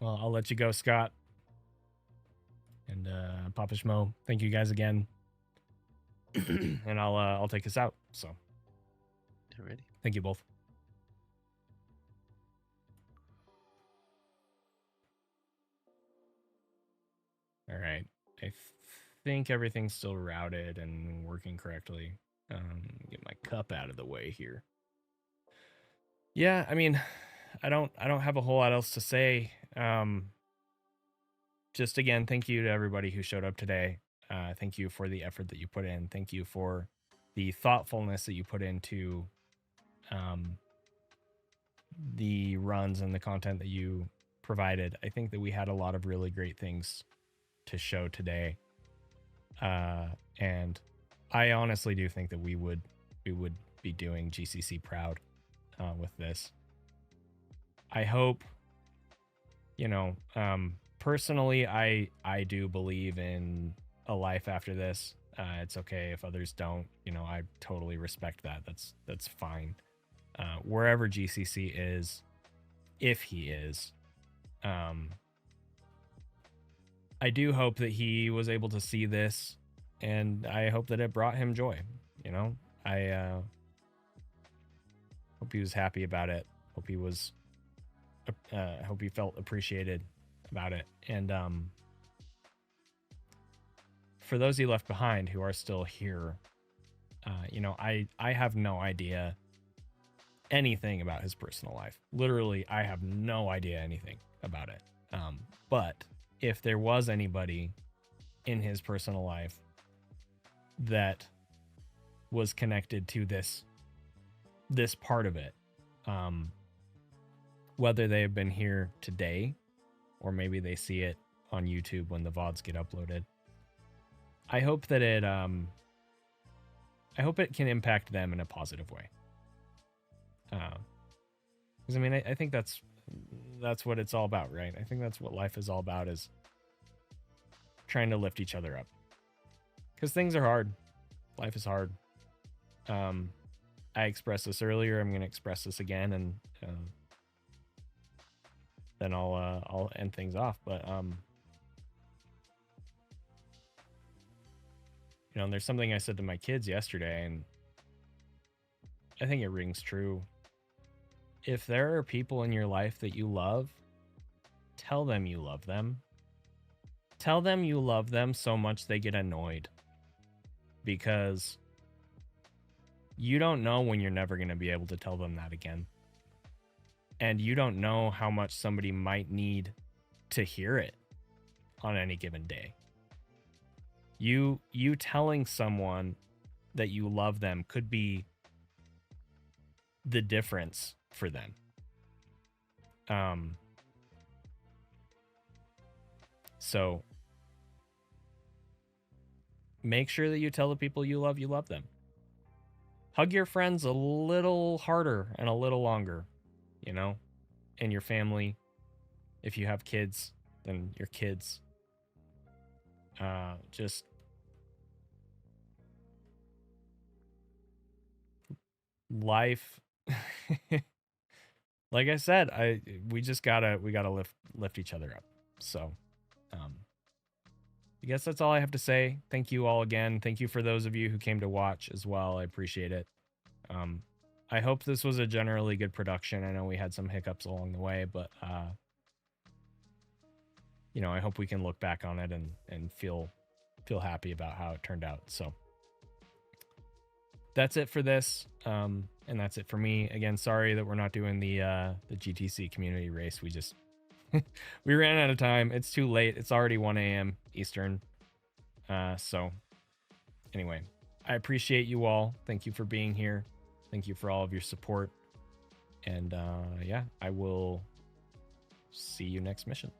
Well, I'll let you go, Scott. And Papa Schmo, thank you guys again. And I'll take us out. So, Alrighty. Thank you both. I think everything's still routed and working correctly. Get my cup out of the way here. Yeah, I mean, I don't have a whole lot else to say. Just again, thank you to everybody who showed up today. Thank you for the effort that you put in. Thank you for the thoughtfulness that you put into the runs and the content that you provided. I think that we had a lot of really great things to show today. And I honestly do think that we would be doing GCC proud with this. I hope, personally, I do believe in a life after this. It's okay if others don't. I totally respect that. That's fine. Wherever GCC is, if he is, I do hope that he was able to see this, and I hope that it brought him joy. I hope he was happy about it. Hope he was. Hope he felt appreciated about it. And for those he left behind who are still here, I have no idea anything about his personal life. Literally, I have no idea anything about it. But if there was anybody in his personal life that was connected to this part of it, whether they have been here today or maybe they see it on YouTube when the VODs get uploaded, I hope that it can impact them in a positive way. Because I think that's what it's all about, right? I think that's what life is all about, is trying to lift each other up. Because things are hard. Life is hard. I expressed this earlier. I'm going to express this again, and then I'll end things off. But there's something I said to my kids yesterday, and I think it rings true. If there are people in your life that you love, tell them you love them. Tell them you love them so much they get annoyed. Because you don't know when you're never going to be able to tell them that again. And you don't know how much somebody might need to hear it on any given day. You telling someone that you love them could be the difference for them. So make sure that you tell the people you love them. Hug your friends a little harder and a little longer, and your family. If you have kids, then your kids. Just life. Like I said, we gotta lift each other up. So I guess that's all I have to say. Thank you all again. Thank you for those of you who came to watch as well. I appreciate it. I hope this was a generally good production. I know we had some hiccups along the way, but I hope we can look back on it and feel happy about how it turned out. So that's it for this. And that's it for me. Again, sorry that we're not doing the GTC community race. We just we ran out of time. It's too late. It's already 1 a.m. Eastern. So anyway, I appreciate you all. Thank you for being here. Thank you for all of your support. And yeah, I will see you next mission.